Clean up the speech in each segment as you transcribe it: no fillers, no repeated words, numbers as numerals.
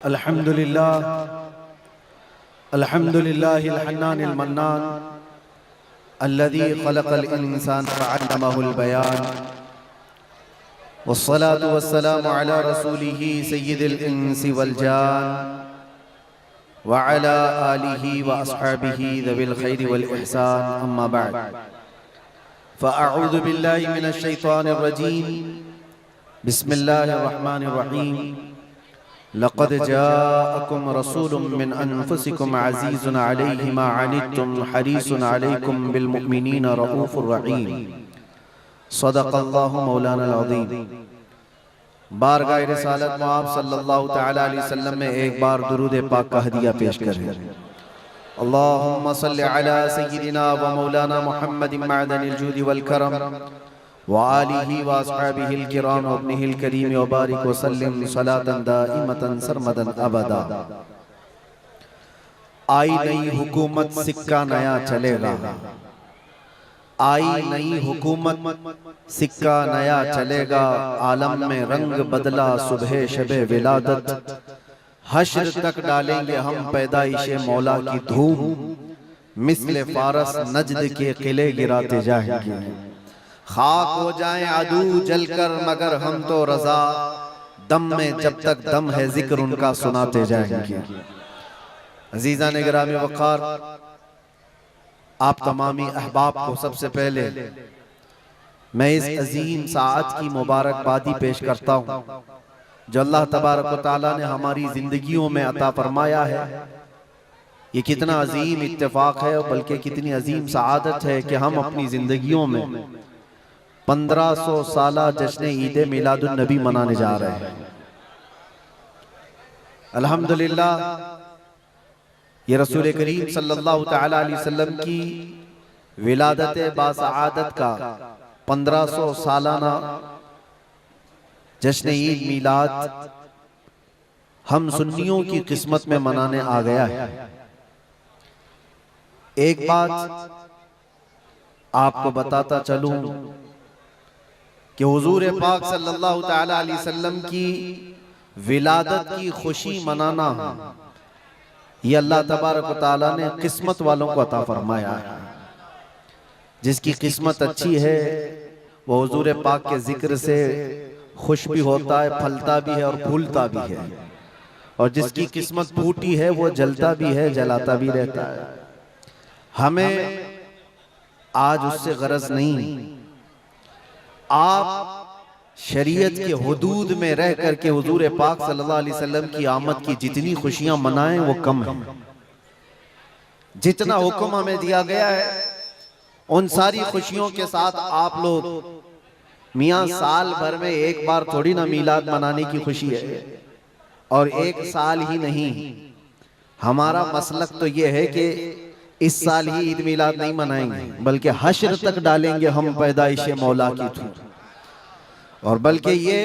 अल्हम्दुलिल्लाह अल्हम्दुलिल्लाहिल हन्नानिल मन्नान अल्लज़ी खलक़ल इंसान वअल्लमहुल बयान वस्सलातु वस्सलामु अला रसूलिही सय्यिदिल इंसी वल जान व अला आलिही व अस्हाबिही ज़विल खैरि वल इहसान अम्मा बअद फ़अऊज़ु बिल्लाहि मिनश शैतानिर रजीम बिस्मिल्लाहिर रहमानिर रहीम लक़द जाअकुम रसूलुम मिन अनफुसिकुम अज़ीज़ुन अलैहि मा अनित्तुम हरीसुन अलैकुम बिल मुमिनीना रऊफ़ुर रहीम सदक़ल्लाहु मौलाना अज़ीम। बारगाह रिसालत में आप सल्लल्लाहु तआला अलैहि वसल्लम में एक बार दुरूद पाक का हदिया पेश करें। अल्लाहुम्मा सल्लि अला सय्यिदिना व मौलाना मुहम्मदिन मअदनिल जूदि वल करम व आलिहि व अस्हाबिहिल किराम व इब्निहिल करीम व बारिक व सल्लिम सलातन दाइमतन सरमदन अबदा। आई नई हुकूमत सिक्का नया चलेगा, आई नई हुकूमत सिक्का नया चलेगा, आलम में रंग बदला सुबह शबे विलादत, हश्र तक डालेंगे हम पैदाइशे मौला की धूम, मिस्ले फारस नजद के किले गिराते जाएंगे, खाक हो जाएं अदू जलकर मगर हम तो रजा, दम में जब तक दम है जिक्र उनका सुनाते जाएंगे। अजीज़ा ने गिरामी वक़ार, आप तमामी अहबाब को सबसे पहले मैं इस अजीम साअत की मुबारकबादी पेश करता हूँ जो अल्लाह तबारक व तआला ने हमारी जिंदगियों में अता फरमाया है। ये कितना अजीम इत्तेफाक है और बल्कि कितनी अजीम सआदत है कि हम अपनी जिंदगियों में 1500 साला जश्न ईद मिलादुन नबी मनाने जा रहे हैं। अल्हम्दुलिल्लाह, ये रसूल करीम सल्लल्लाहु तआला अलैहि वसल्लम की विलादत बासआदत का 1500 सालाना जश्न ईद मिलाद हम सुन्नियों की किस्मत में मनाने आ गया है। एक बात आपको बताता चलूं कि हुजूर पाक सल्लल्लाहु तआला अलैहि वसल्लम की विलादत की खुशी मनाना ये अल्लाह तबारक व तआला ने किस्मत वालों को अता फरमाया है। जिसकी किस्मत अच्छी है वो हुजूर पाक के जिक्र से खुश भी होता है, फलता भी है और फूलता भी है, और जिसकी किस्मत फूटी है वो जलता भी है, जलाता भी रहता है। हमें आज उससे गरज नहीं, आप शरीयत के हुदूद में रह करके हुजूर पाक सल्लल्लाहु अलैहि वसल्लम की आमद की जितनी खुशियां मनाएं वो कम है। जितना हुक्म हमें दिया गया है उन सारी खुशियों के साथ आप लोग मियां साल भर में एक बार थोड़ी ना मीलाद मनाने की खुशी है, और एक साल ही नहीं, हमारा मसलक तो ये है कि इस साल ही ईद मिलाद नहीं मनाएंगे बल्कि हश्र तक डालेंगे हम पैदाइशे मौला की धूम, और बल्कि ये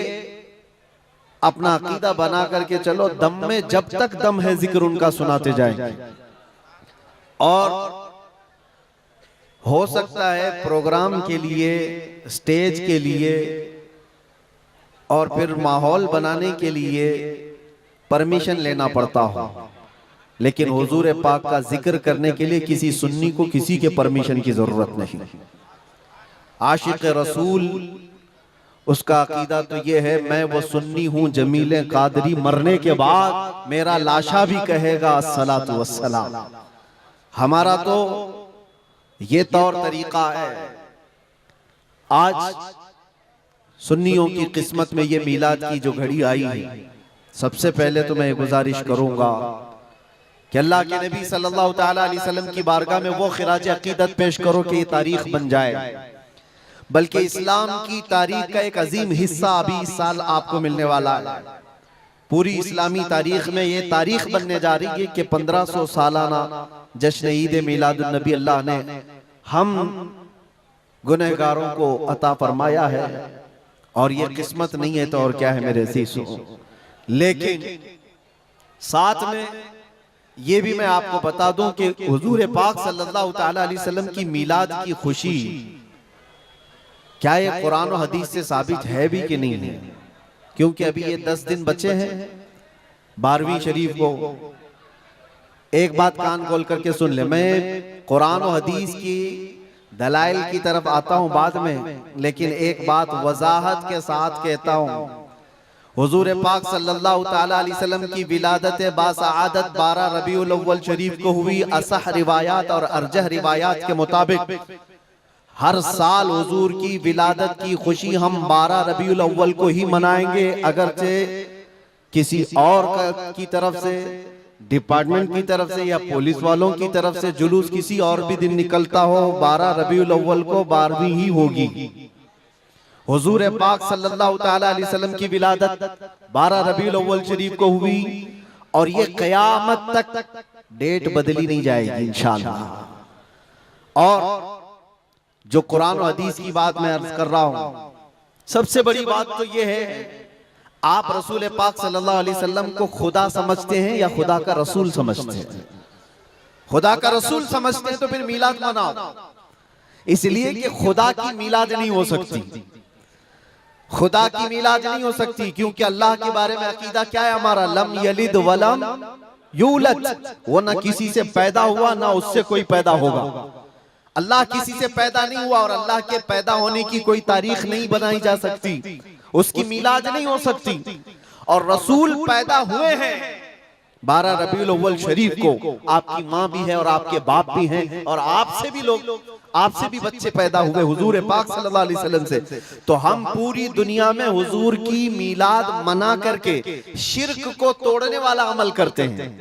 अपना अकीदा बना करके चलो दम में जब तक दम है जिक्र उनका सुनाते जाएंगे। और हो सकता है प्रोग्राम के लिए, स्टेज के लिए और फिर माहौल बनाने के लिए परमिशन लेना पड़ता हो, लेकिन हुजूर पाक का जिक्र करने के लिए किसी सुन्नी को किसी के परमिशन की जरूरत नहीं। आशिक रसूल उसका अकीदा तो ये है, मैं वो सुन्नी हूं जमीले कादरी, मरने के बाद मेरा लाशा भी कहेगा अस्सलातु वस्सलाम। हमारा तो ये तौर तरीका है। आज सुन्नियों की किस्मत में ये मीलाद की जो घड़ी आई है, सबसे पहले तो मैं गुजारिश करूंगा कि अल्लाह के नबी सल्लल्लाहु तआला अलैहि वसल्लम की बारगाह में वो खिराज अकीदत पेश करो कि ये तारीख बन जाए, बल्कि इस्लाम की तारीख का एक अजीम हिस्सा अभी इस साल आपको मिलने वाला है। पूरी इस्लामी तारीख में ये तारीख बनने जा रही है कि 1500 सालाना जश्न ईद मिलादुन नबी अल्लाह ने हम गुनहगारों को अता फरमाया है, और ये किस्मत नहीं है तो और क्या है मेरे अज़ीज़ों। लेकिन साथ में ये भी मैं आपको बता दूं कि हुजूर पाक सल्लल्लाहु तआला अलैहि वसल्लम की मीलाद की खुशी क्या ये कुरान और हदीस से साबित है भी कि नहीं है, क्योंकि अभी ये 10 दिन बचे हैं, 12वीं शरीफ को एक बात कान खोल करके सुन ले। मैं कुरान और हदीस की दलाइल की तरफ आता हूं बाद में, लेकिन एक बात वजाहत के साथ कहता हूं। हुजूर पाक सल्लल्लाहु ताला अलैहि वसल्लम की विलादत बासआदत 12 रबीउल अव्वल शरीफ को हुई। असह रिवायात और अरजह रिवायात के मुताबिक हर साल हुजूर की विलादत की खुशी हम 12 रबीउल अव्वल को ही मनाएंगे, अगरचे किसी और की तरफ से, डिपार्टमेंट की तरफ से या पुलिस वालों की तरफ से जुलूस किसी और भी दिन निकलता हो, 12 रबीउल अव्वल को 12वीं ही होगी। हुजूर पाक सल्लल्लाहु ताला अलैहि वसल्लम की विलादत 12 रबीउल अव्वल शरीफ को हुई और ये कयामत तक डेट बदली नहीं जाएगी इंशाअल्लाह। और जो कुरान और हदीस की बात मैं अर्ज कर रहा हूं, सबसे बड़ी बात तो ये है, आप रसूल पाक सल्लल्लाहु अलैहि वसल्लम को खुदा समझते हैं या खुदा का रसूल समझते हैं? खुदा का रसूल समझते हैं तो फिर मीलाद मनाओ, इसलिए कि खुदा की मीलाद नहीं हो सकती, खुदा की मीलाद नहीं हो सकती, क्योंकि अल्लाह के बारे में अकीदा क्या है हमारा? लम यलिद वलम यूलद, वो ना किसी से पैदा हुआ ना उससे कोई पैदा होगा। अल्लाह किसी से पैदा नहीं हुआ और अल्लाह के पैदा होने की कोई तारीख नहीं बनाई जा सकती, उसकी मीलाद नहीं हो सकती। और रसूल पैदा हुए हैं 12 रबीउल अव्वल शरीफ को। आपकी माँ भी है और आपके बाप भी हैं और आपसे भी लोग, आपसे भी बच्चे पैदा हुए हुजूर पाक सल्लल्लाहु अलैहि वसल्लम से। तो हम पूरी दुनिया में हुजूर की मीलाद मना करके शिर्क को तोड़ने वाला अमल करते हैं,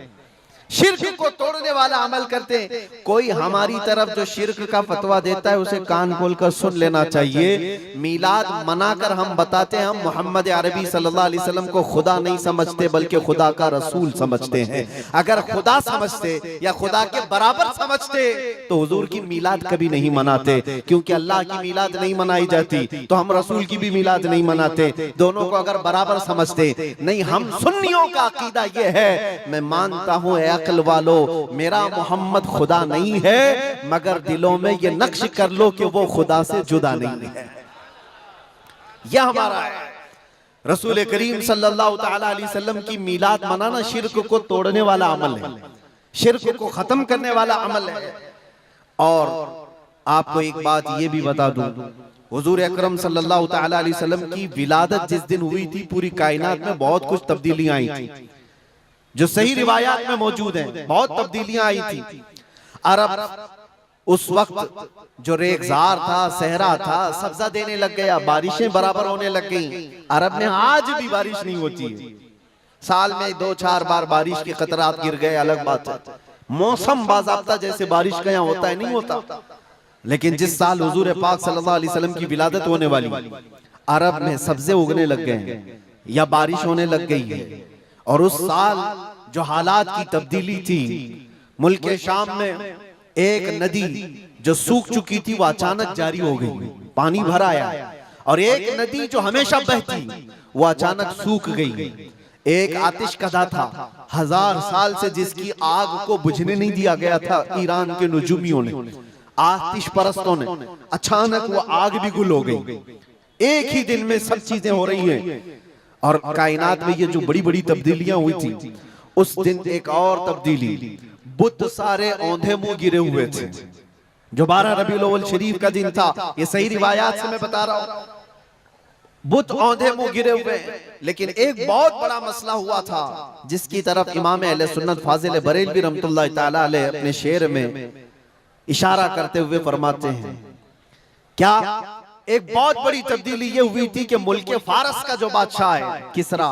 शिर्क को तोड़ने वाला अमल करते हैं। कोई हमारी तरफ जो शिर्क का फतवा देता है उसे कान खोलकर सुन लेना चाहिए। मीलाद मनाकर हम बताते हैं हम मोहम्मद अरबी सल्लल्लाहु अलैहि वसल्लम को खुदा नहीं समझते बल्कि खुदा का रसूल समझते हैं। अगर खुदा समझते या खुदा के बराबर समझते तो हुजूर की मीलाद कभी नहीं मनाते, क्योंकि अल्लाह की मीलाद नहीं मनाई जाती तो हम रसूल की भी मीलाद नहीं मनाते। दोनों को अगर बराबर समझते नहीं, हम सुन्नियों का अकीदा यह है, मैं मानता हूं अक्ल वालो मेरा मोहम्मद खुदा नहीं है, मगर दिलों में ये नक्श कर लो कि वो खुदा से जुदा नहीं है। यह हमारा है। रसूल करीम सल्लल्लाहु ताला अलैहि वसल्लम की मीलाद मनाना शिर्क को तोड़ने वाला अमल है, शिर्क को खत्म करने वाला अमल है। और आपको एक बात ये भी बता दूं, हुजूर अकरम सल्लल्लाहु ताला अलैहि वसल्लम की विलादत जिस दिन हुई थी पूरी कायनात में बहुत कुछ तब्दीलियां आई थी, जो सही रिवायात में मौजूद हैं। बहुत तब्दीलियां आई थी। अरब उस वक्त जो रेगजार था, सहरा था, सब्जा देने लग गया, बारिशें बराबर होने लग गई। अरब में आज भी बारिश नहीं होती है, साल में 2-4 बार बारिश के खतरात गिर गए, अलग बात है। मौसम बाज़ाब्ता जैसे बारिश का यहाँ होता है नहीं होता। लेकिन जिस साल हुजूर पाक सल्लल्लाहु अलैहि वसल्लम की विलादत होने वाली, अरब में सब्जे उगने लग गए हैं या बारिश होने लग गई है। और उस साल जो हालात की तब्दीली थी, मुल्क शाम में एक नदी जो सूख चुकी थी वो अचानक जारी हो गई, पानी भर आया। और एक नदी जो हमेशा बहती वो अचानक सूख गई। एक आतिशकदा था 1000 साल से जिसकी आग को बुझने नहीं दिया गया था ईरान के नुजूमियों ने, आतिश परस्तों ने, अचानक वो आग भी गुल हो गई। एक ही दिन में सब चीजें हो रही हैं। और कायनात में ये जो बड़ी बड़ी तब्दीलियां हुई थी, उस दिन एक और तब्दीली, बुत सारे औंधे मुंह गिरे हुए थे। जो 12 रबीउल अव्वल शरीफ का दिन था, ये सही रिवायात से मैं बता रहा हूं, बुत औंधे मुंह गिरे हुए। लेकिन एक बहुत बड़ा मसला हुआ था जिसकी तरफ इमाम अहले सुन्नत फाजिल बरेलवी रहमतुल्लाह ताला अलैह अपने शेर में इशारा करते हुए फरमाते हैं, क्या एक बहुत बड़ी तब्दीली ये हुई थी कि मुल्क फारस का जो बादशाह है किसरा,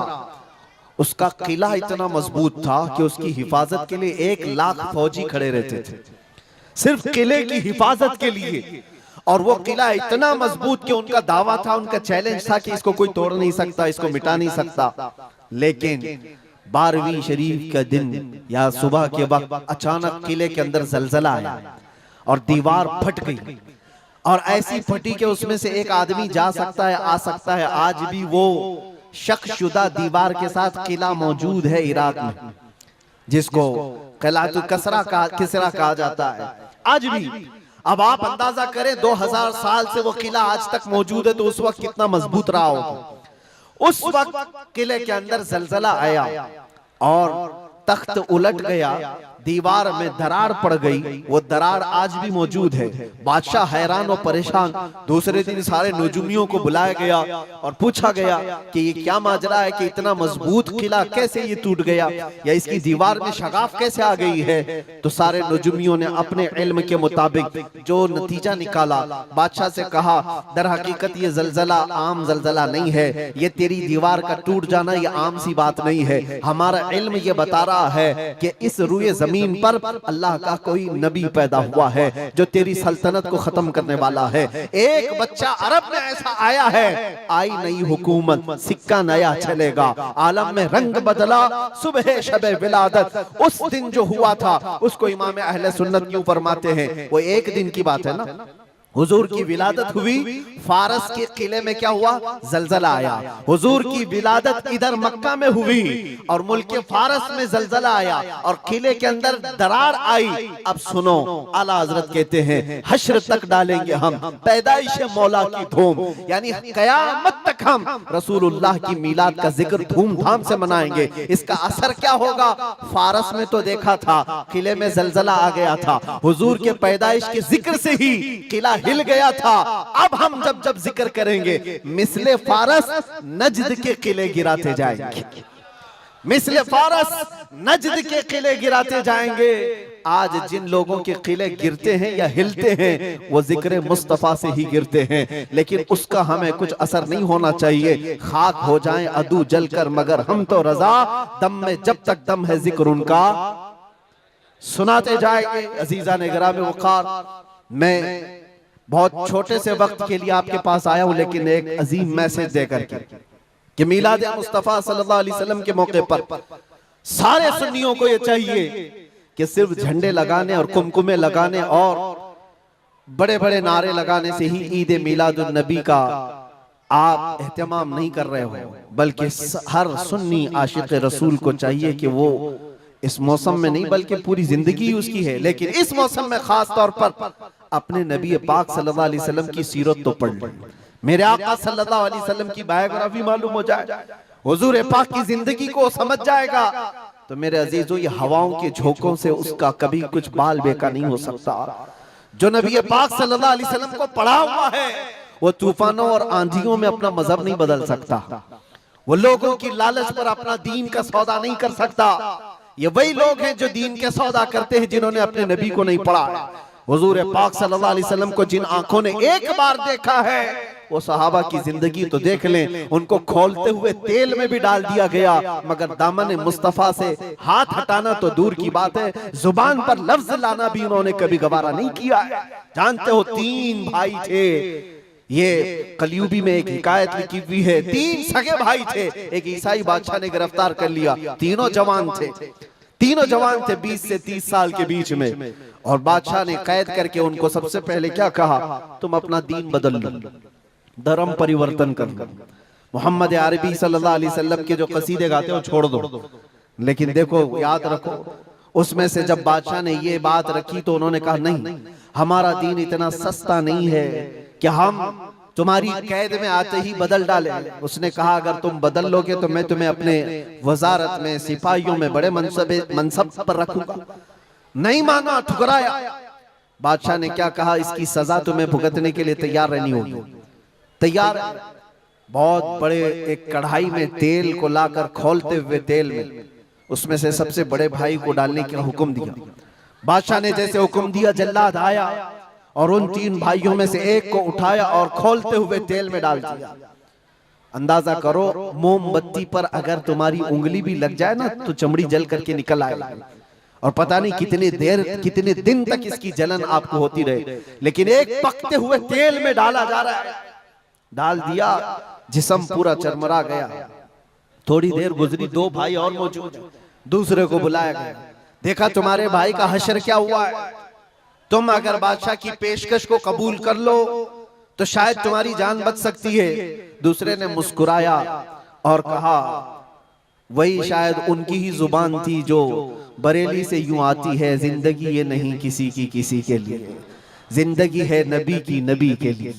उसका किला इतना मजबूत था कि उसकी हिफाजत के लिए 1 लाख फौजी खड़े रहते थे, सिर्फ किले की हिफाजत के लिए। और वो किला इतना मजबूत कि उनका दावा था, उनका चैलेंज था कि इसको कोई तोड़ नहीं सकता, इसको मिटा नहीं सकता। लेकिन 12वीं शरीफ का दिन या सुबह के वक्त अचानक किले के अंदर जलजला आया और दीवार फट गई। और ऐसी फटी कि उसमें से एक आदमी जा सकता है, आ सकता है। आज भी वो शक्शुदा दीवार के साथ किला मौजूद है इराक में, जिसको किलातुल किसरा कहा जाता है आज भी। अब आप अंदाजा करें 2000 साल से वो किला आज तक मौजूद है, तो उस वक्त कितना मजबूत रहा होगा। उस वक्त किले के अंदर जलजला आया, और तख्त उलट गया, दीवार में दरार पड़ गई। वो दरार आज भी मौजूद है। बादशाह हैरान और परेशान। दूसरे दिन सारे नजूमियों को बुलाया गया और पूछा गया कि ये क्या माजरा है कि इतना मजबूत किला कैसे ये टूट गया, या इसकी दीवार में शगाफ कैसे आ गई है। तो सारे नजूमियों ने अपने इल्म के मुताबिक जो नतीजा निकाला, बादशाह से कहा दर हकीकत ये जलजला आम जलजला नहीं है, ये तेरी दीवार का टूट जाना ये आम सी बात नहीं है। हमारा इल्म ये बता रहा है कि इस रुए जमीन पर अल्लाह का कोई नबी पैदा हुआ है जो तेरी सल्तनत को खत्म करने वाला है। एक बच्चा अरब में ऐसा आया है, आई नई हुकूमत, सिक्का नया चलेगा, आलम में रंग बदला, सुबह शबे विलादत। उस दिन जो हुआ था उसको इमाम अहले सुन्नत क्यों फरमाते हैं, वो एक दिन की बात है ना। हुजूर की विलादत हुई, फारस के किले में क्या हुआ, जलजला आया। हुजूर की विलादत इधर मक्का में हुई और मुल्क फारस में जलजला आया और किले के अंदर दरार आई। अब सुनो, आला हजरत कहते हैं हश्र तक डालेंगे हम पैदाइश मौला की धूम, यानी कयामत तक हम रसूलुल्लाह की मिलाद का जिक्र धूमधाम से मनाएंगे। इसका असर क्या होगा, फारस में तो देखा था किले में जलजला आ गया था, हुजूर के पैदाइश के जिक्र से ही किला हिल गया था। अब हम जब जब जिक्र करेंगे मिसले फारस नजद के किले गिराते जाएंगे, मिसले फारस नजद के किले गिराते जाएंगे। आज जिन लोगों के किले गिरते हैं या हिलते हैं वो जिक्र मुस्तफा से ही गिरते हैं, लेकिन उसका हमें कुछ असर नहीं होना चाहिए। खाक हो जाएं अदू जलकर मगर हम तो रजा, दम में जब तक दम है जिक्र उनका सुनाते जाएंगे। अजीजा ने गिरामे वक़ार, मैं बहुत छोटे से वक्त के लिए आपके पास आया हूं, लेकिन एक अजीम मैसेज देकर के कि मिलाद मुस्तफा सल्लल्लाहु अलैहि वसल्लम के मौके पर सारे सुन्नियों को ये चाहिए कि सिर्फ झंडे लगाने और कुमकुमे लगाने और बड़े बड़े नारे लगाने से ही ईद मिलादुन नबी का आप एहतमाम नहीं कर रहे हो, बल्कि हर सुन्नी आशिक रसूल को चाहिए कि वो इस मौसम में नहीं बल्कि पूरी जिंदगी उसकी है, लेकिन इस मौसम में खास तौर पर अपने नबी पाक सल्लल्लाहु अलैहि वसल्लम की सीरत तो पढ़ लें, मेरे आका सल्लल्लाहु अलैहि वसल्लम की बायोग्राफी मालूम हो जाए, हुजूर पाक की जिंदगी को समझ जाएगा। तो मेरे अजीजों, ये हवाओं के झोंकों से उसका कभी कुछ बाल बेका नहीं हो सकता। जो नबी पाक सल्लल्लाहु अलैहि वसल्लम को पढ़ा हुआ है वो तूफानों और आंधियों में अपना मजहब नहीं बदल सकता, वो लोगों की लालच पर अपना दीन का सौदा नहीं कर सकता। ये वही लोग हैं जो दीन के सौदा करते हैं जिन्होंने अपने नबी को नहीं पढ़ा। हुजूर पाक सल्लल्लाहु अलैहि वसल्लम को जिन आंखों ने एक बार देखा है वो सहाबा की जिंदगी तो देख लें, उनको खोलते हुए तेल में भी डाल दिया गया, मगर दामन मुस्तफा से हाथ हटाना तो दूर की बात है, जुबान पर लफ्ज लाना भी उन्होंने कभी गवारा नहीं किया। जानते हो, 3 भाई थे, ये कलयुगी में एक हिकायत लिखी हुई है, 3 सगे भाई थे, एक ईसाई बादशाह ने गिरफ्तार कर लिया, तीनों जवान थे, 20 से 30 साल के बीच में, और बादशाह ने कैद करके उनको सबसे पहले क्या कहा, तुम अपना दीन बदल लो, धर्म परिवर्तन कर लो, मोहम्मद अरबी सल्लल्लाहु अलैहि वसल्लम के जो कसीदे गाते हो छोड़ दो। लेकिन देखो, याद रखो, उसमें से जब बादशाह ने ये बात रखी तो उन्होंने कहा नहीं, हमारा दीन इतना सस्ता नहीं है कि हम तुम्हारी कैद में आते ही बदल डाले। उसने कहा अगर तुम बदल लोगे तो मैं तुम्हें अपने वजारत में, सिपाहियों में बड़े मनसब पर रखूंगा। नहीं माना, ठुकराया। बादशाह ने क्या कहा, इसकी सजा तुम्हें भुगतने के लिए तैयार रहनी होगी। तैयार। बहुत बड़े एक कढ़ाई में तेल को लाकर खोलते हुए तेल में उसमें से सबसे बड़े भाई को डालने का हुक्म दिया। बादशाह ने जैसे हुक्म दिया, जल्लाद आया और उन 3 भाइयों में से एक को उठाया और खोलते हुए तेल में डाल दिया। अंदाजा करो, मोमबत्ती पर अगर तुम्हारी उंगली भी लग जाए ना तो चमड़ी जल करके निकल आएगी, और पता नहीं कितने दिन तक इसकी जलन आपको होती रहे। लेकिन एक पकते हुए तेल में डाला जा रहा है, डाल दिया, जिस्म पूरा चरमरा गया। थोड़ी देर गुजरी, 2 भाई और मौजूद, दूसरे को बुलाया गया, देखा तुम्हारे भाई का हश्र क्या हुआ है, तुम अगर बादशाह की पेशकश को कबूल कर लो तो शायद तुम्हारी जान बच सकती है। दूसरे ने मुस्कुराया और कहा वही शायद उनकी ही जुबान थी जो बरेली से यूं आती है, जिंदगी ये नहीं किसी की किसी के लिए, जिंदगी है नबी की नबी के लिए।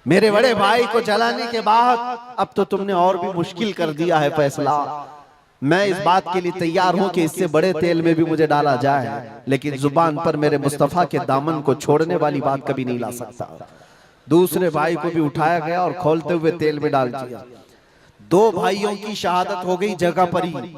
मेरे बड़े भाई को जलाने के बाद अब तो तुमने और भी मुश्किल कर दिया है फैसला। मैं इस बात के लिए तैयार हूं कि इससे बड़े तेल में भी मुझे डाला जाए, लेकिन जुबान पर मेरे मुस्तफा के दामन को छोड़ने वाली बात कभी नहीं ला सकता। दूसरे भाई को भी उठाया गया और खोलते हुए तेल में डाल दिया। दो भाइयों की शहादत हो गई जगह पर ही।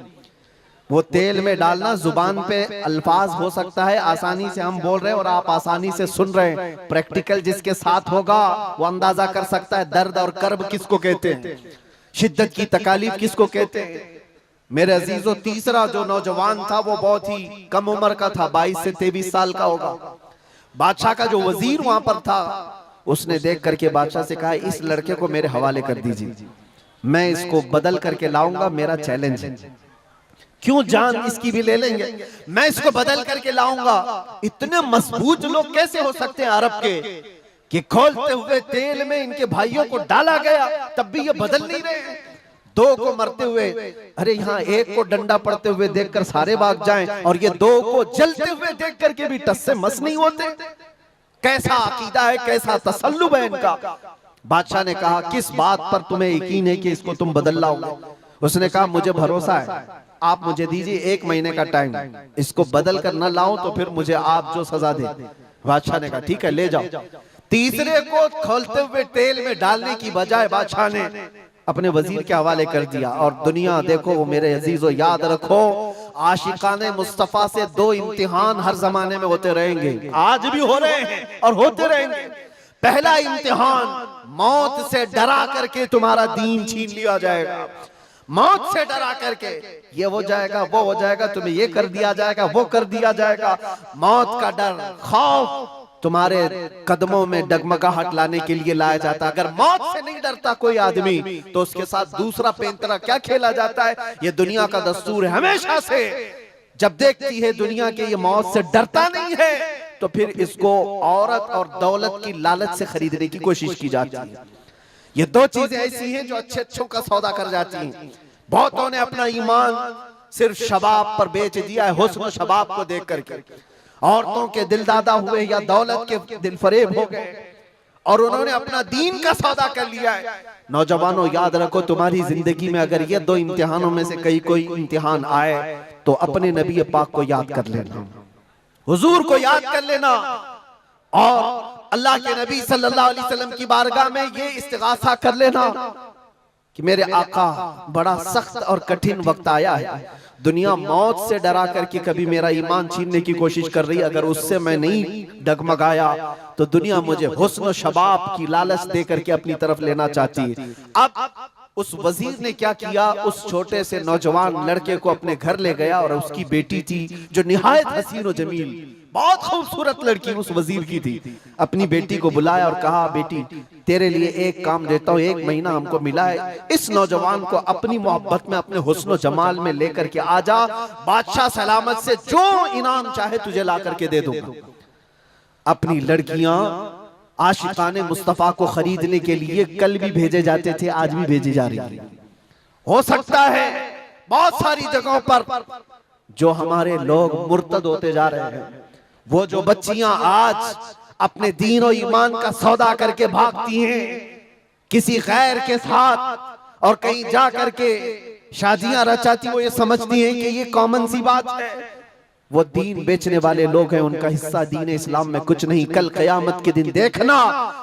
वो तेल में डालना जुबान पे अल्फाज हो सकता है, आसानी से हम बोल रहे हैं और आप आसानी से सुन रहे हैं। प्रैक्टिकल जिसके साथ होगा वो अंदाजा कर सकता है दर्द और कर्ब किसको कहते हैं, शिद्दत की तकालीफ किसको कहते हैं। मेरे अजीजों, तीसरा जो नौजवान था वो बहुत ही कम उम्र का था, 22 से 23 साल का होगा। बादशाह का जो वजीर वहां पर था, उसने देख करके बादशाह से कहा, इस लड़के को मेरे हवाले कर दीजिए, मैं इसको बदल करके लाऊंगा, मेरा चैलेंज है। क्यों जान इसकी भी ले लेंगे, मैं इसको बदल करके लाऊंगा। इतने मजबूत लोग कैसे हो सकते हैं अरब के कि खोलते हुए तेल में इनके भाइयों को डाला गया, तब भी ये बदल नहीं रहे। दो को मरते हुए, अरे यहाँ एक को डंडा पड़ते हुए देखकर सारे भाग जाएं, और ये दो को जलते हुए देख करके भी टस से मस नहीं होते। कैसा अकीदा है, कैसा तसल्लुब है इनका। बादशाह ने कहा, किस बात पर तुम्हें यकीन है कि इसको तुम बदल लाओगे। उसने कहा, मुझे भरोसा है, आप मुझे दीजिए 1 महीने का टाइम, इसको बदल कर न लाऊं तो फिर मुझे आप जो सजा दे। बादशाह ने कहा, ठीक है, ले जाओ। तीसरे को खोलते हुए तेल में डालने की बजाय बादशाह ने अपने वजीर के हवाले कर दिया। और दुनिया देखो, वो मेरे अजीजों याद रखो, आशिकाने मुस्तफा से 2 इम्तिहान हर जमाने में होते रहेंगे, आज भी हो रहे हैं और होते रहेंगे। पहला इम्तिहान, मौत से डरा करके तुम्हारा दीन छीन लिया जाएगा। मौत से डरा करके ये हो जाएगा, वो हो जाएगा, तुम्हें ये कर दिया जाएगा, वो कर दिया जाएगा। मौत का डर, खौफ तुम्हारे कदमों में डगमगाहट लाने के लिए लाया जाता है। अगर मौत से नहीं डरता कोई आदमी, तो उसके साथ दूसरा पेंतरा क्या खेला जाता है। ये दुनिया का दस्तूर है, हमेशा से जब देखती है दुनिया के ये मौत से डरता नहीं है, तो फिर इसको औरत और दौलत की लालच से खरीदने की कोशिश की जाती है। ये 2 चीजें ऐसी हैं जो अच्छों का सौदा कर जाती हैं। बहुतों ने अपना ईमान सिर्फ शबाब पर बेच दिया है, हुस्न शबाब को देख करके। औरतों के दिल दादा हुए या दौलत के दिल फरेब हो गए, और उन्होंने अपना दीन का सौदा कर लिया है। नौजवानों, याद रखो, तुम्हारी जिंदगी में अगर ये 2 इम्तिहानों में से कोई इम्तिहान आए, तो अपने नबी पाक को याद कर लेना, हुजूर को याद कर लेना, और अल्लाह के नबी सल्लल्लाहु अलैहि वसल्लम की बारगाह में ये इस्तिगासा कर लेना कि मेरे आका, बड़ा सख्त और कठिन वक्त आया है। दुनिया मौत से डरा करके कभी मेरा ईमान छीनने की कोशिश कर रही है, अगर उससे मैं नहीं डगमगाया तो दुनिया मुझे हुस्न शबाब की लालच दे करके अपनी तरफ लेना चाहती है। अब उस वजीर ने क्या किया, उस छोटे से नौजवान लड़के को अपने घर ले गया, और उसकी बेटी थी जो निहायत हसीन और जमील, बहुत खूबसूरत लड़की उस वजीर की थी। अपनी बेटी को बुलाया और कहा, बेटी तेरे लिए एक काम देता हूँ, 1 महीना हमको मिला है, इस नौजवान को अपनी मोहब्बत में, अपने हुस्न जमाल में लेकर के आजा, बादशाह सलामत से जो इनाम चाहे तुझे ला करके दे दूंगा। अपनी लड़कियां आशिकाने मुस्तफा को खरीदने के लिए कल भी भेजे जाते थे, आज भी भेजी जा रही है। हो सकता है बहुत सारी जगहों पर जो हमारे लोग मुर्तद होते जा रहे हैं, वो जो बच्चियां आज अपने दीन और ईमान का सौदा करके भागती हैं किसी गैर के साथ, और कहीं जा करके शादियां रचाती, वो ये समझती हैं कि ये कॉमन सी बात है। वो दीन बेचने वाले लोग हैं, उनका हिस्सा दीन इस्लाम में कुछ नहीं। कल कयामत के दिन देखना,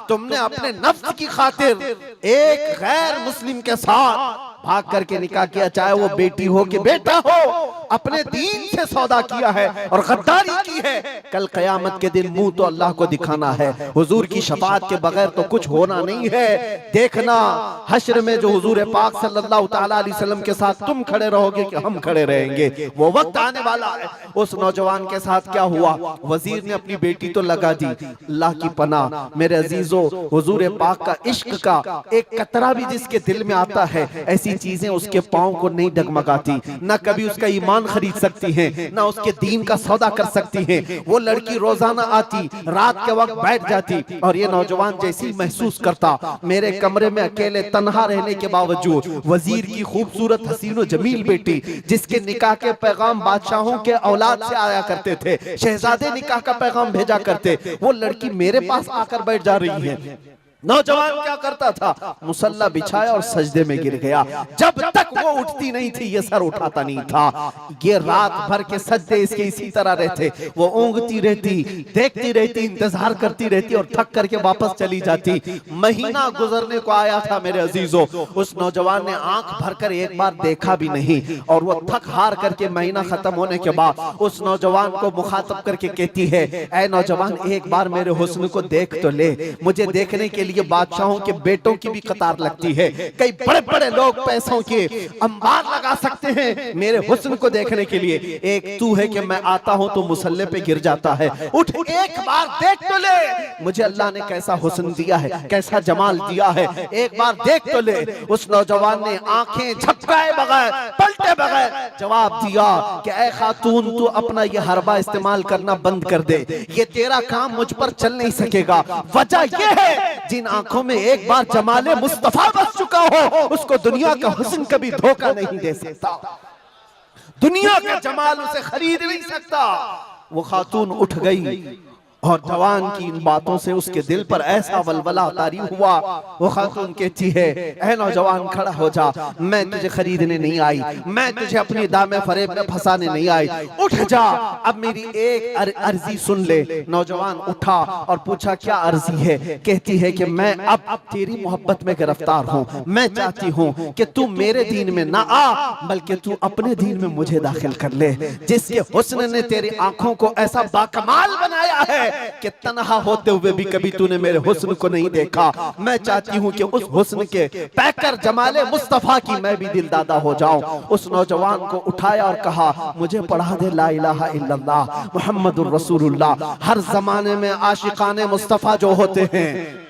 तुमने अपने नफ्स की खातिर एक गैर मुस्लिम के साथ भाग करके निकाह किया, चाहे वो बेटी हो कि बेटा हो, अपने दीन से सौदा किया है और गद्दारी की है। कल कयामत के दिन मुंह तो अल्लाह को दिखाना है, हुजूर की शफाअत के बगैर तो कुछ होना नहीं है। देखना हश्र में जो हुजूर पाक सल्लल्लाहु ताला अलैहि वसल्लम के साथ तुम खड़े रहोगे कि हम खड़े रहेंगे, वो वक्त आने वाला है। उस नौजवान के साथ क्या हुआ, वजीर ने अपनी बेटी तो लगा दी। अल्लाह की पनाह मेरे अजीजों, हुजूर पाक का इश्क का एक कतरा भी जिसके दिल में आता है, ऐसी चीजें उसके पांव को नहीं डगमगाती, ना कभी उसका ईमान खरीद सकती हैं, ना उसके दीन का सौदा कर सकती हैं। वो लड़की रोजाना आती, रात के वक्त बैठ जाती, और ये नौजवान जैसी महसूस करता, मेरे कमरे में अकेले तन्हा रहने के बावजूद वजीर की खूबसूरत हसीन और जमील बेटी, जिसके निकाह के पैगाम बादशाहों के औलाद से आया करते थे, शहजादे निकाह का पैगाम भेजा करते, वो लड़की मेरे पास आकर बैठ जा रही है। नौजवान क्या करता था, मुसल्ला बिछाया और सजदे में गिर गया। जब तक वो उठती नहीं थी ये सर उठाता नहीं था। ये रात भर के सजदे इसके इसी तरह रहते। वो ऊँगती रहती, देखती रहती, इंतजार करती रहती और थक करके वापस चली जाती। महीना गुजरने को आया था मेरे अजीजों, उस नौजवान ने आंख भरकर एक बार देखा भी नहीं। और वो थक हार करके महीना खत्म होने के बाद उस नौजवान को मुखातब करके कहती है, ऐ नौजवान एक बार मेरे हुस्न को देख तो ले। मुझे देखने के लिए बादशाहों के बेटों की भी कतार लगती है। कई बड़े बड़े लोग पैसों के अंबार लगा सकते हैं मेरे हुस्न को देखने के लिए। एक तू है कि मैं आता हूं तो मुसल्ले पे गिर जाता है। उठ एक बार देख तो ले, मुझे अल्लाह ने कैसा हुस्न दिया है, कैसा जमाल दिया है, एक बार देख तो ले। उस नौजवान ने आंखें झपकाए बगैर, पलटे बगैर जवाब दिया कि ऐ खातून तू अपना ये हरबा इस्तेमाल करना बंद कर दे, ये तेरा काम मुझ पर चल नहीं सकेगा। वजह यह है जिन आंखों में एक बार जमाले मुस्तफा बस चुका हो उसको दुनिया का हुस्न कभी धोखा नहीं दे सकता, दुनिया का जमाल उसे खरीद नहीं सकता। वो खातून उठ गई और जवान की इन बातों से उसके दिल पर ऐसा वलवला तारी हुआ। वो खातून कहती है, ऐ नौजवान खड़ा हो जा, मैं तुझे खरीदने नहीं आई, मैं तुझे अपनी दामे फरेब में फंसाने नहीं आई, उठ जा, अब मेरी एक अर्जी सुन ले। नौजवान उठा और पूछा क्या अर्जी है। कहती है कि मैं अब तेरी मोहब्बत में गिरफ्तार हूँ, मैं चाहती हूँ कि तू मेरे दीन में ना आ बल्कि तू अपने दीन में मुझे दाखिल कर ले। जिसके हुस्न ने तेरी आंखों को ऐसा बाकमाल बनाया है कि तन्हा होते हुए भी कभी तूने मेरे हुस्न को नहीं देखा। मैं चाहती हूँ कि उस हुस्न के पैकर जमाले मुस्तफा की मैं भी दिलदादा हो जाऊं। उस नौजवान को उठाया और कहा, मुझे पढ़ा दे ला इलाहा इल्लल्लाह मुहम्मदुर रसूलुल्लाह। हर जमाने में आशिकाने मुस्तफा जो होते हैं,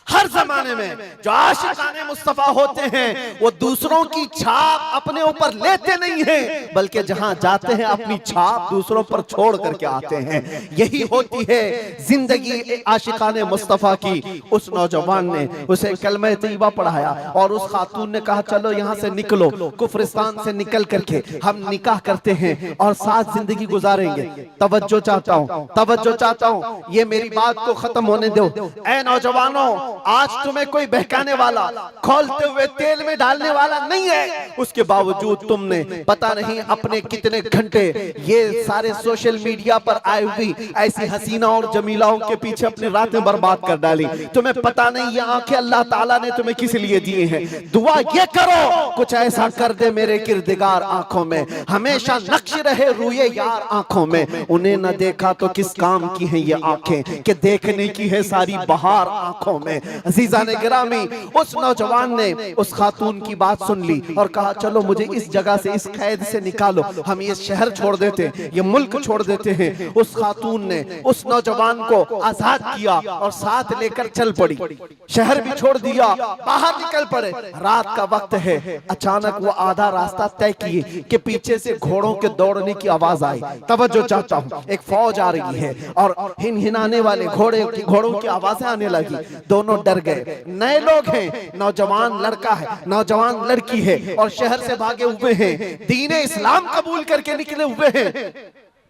हर जमाने में जो आशिकाने मुस्तफा होते हैं वो दूसरों की छाप अपने ऊपर लेते नहीं हैं बल्कि जहां जाते हैं अपनी छाप दूसरों पर छोड़ करके आते हैं। यही होती है जिंदगी आशिकाने मुस्तफा की। उस नौजवान ने उसे कलमा तैयबा पढ़ाया और उस खातून ने कहा, चलो यहाँ से निकलो, कुफरिस्तान से निकल करके हम निकाह करते हैं और साथ जिंदगी गुजारेंगे। तवज्जो चाहता हूँ, तवज्जो चाहता हूँ, ये मेरी बात को खत्म होने दो। ऐ नौजवानों, आज तुम्हें कोई बहकाने वाला, खोलते हुए तेल में डालने वाला नहीं है, उसके बावजूद तुमने पता नहीं अपने कितने घंटे ये सारे सोशल मीडिया पर आई हुई ऐसी हसीना और जमीलाओं के पीछे अपनी रातें बर्बाद कर डाली। तुम्हें पता नहीं ये आंखें अल्लाह ताला ने तुम्हें किस लिए दिए हैं। दुआ ये करो कुछ ऐसा कर दे मेरे किरदिगार आंखों में, हमेशा नक्श रहे रूए यार आंखों में। उन्हें न देखा तो किस काम की है ये आंखें कि देखने की है सारी बहार आंखों में। अजीजा ने गिरामी, उस नौजवान ने उस खातून की बात सुन ली और कहा, चलो मुझे इस जगह से, इस कैद से निकालो, हम ये शहर छोड़ देते हैं, ये मुल्क छोड़ देते हैं। उस खातून ने उस नौजवान को आजाद किया और साथ लेकर चल पड़ी। शहर भी छोड़ दिया, बाहर निकल पड़े। रात का वक्त है, अचानक वो आधा रास्ता तय किए कि पीछे से घोड़ों के दौड़ने की आवाज आई। तवज्जो चाहता हूँ, एक फौज आ रही है और हिनहिनाने वाले घोड़ों की आवाजें आने लगी। दोनों डर गए। नए लोग हैं, नौजवान लड़का है, नौजवान लड़की है और शहर से भागे हुए हैं, दीन इस्लाम कबूल करके निकले हुए हैं।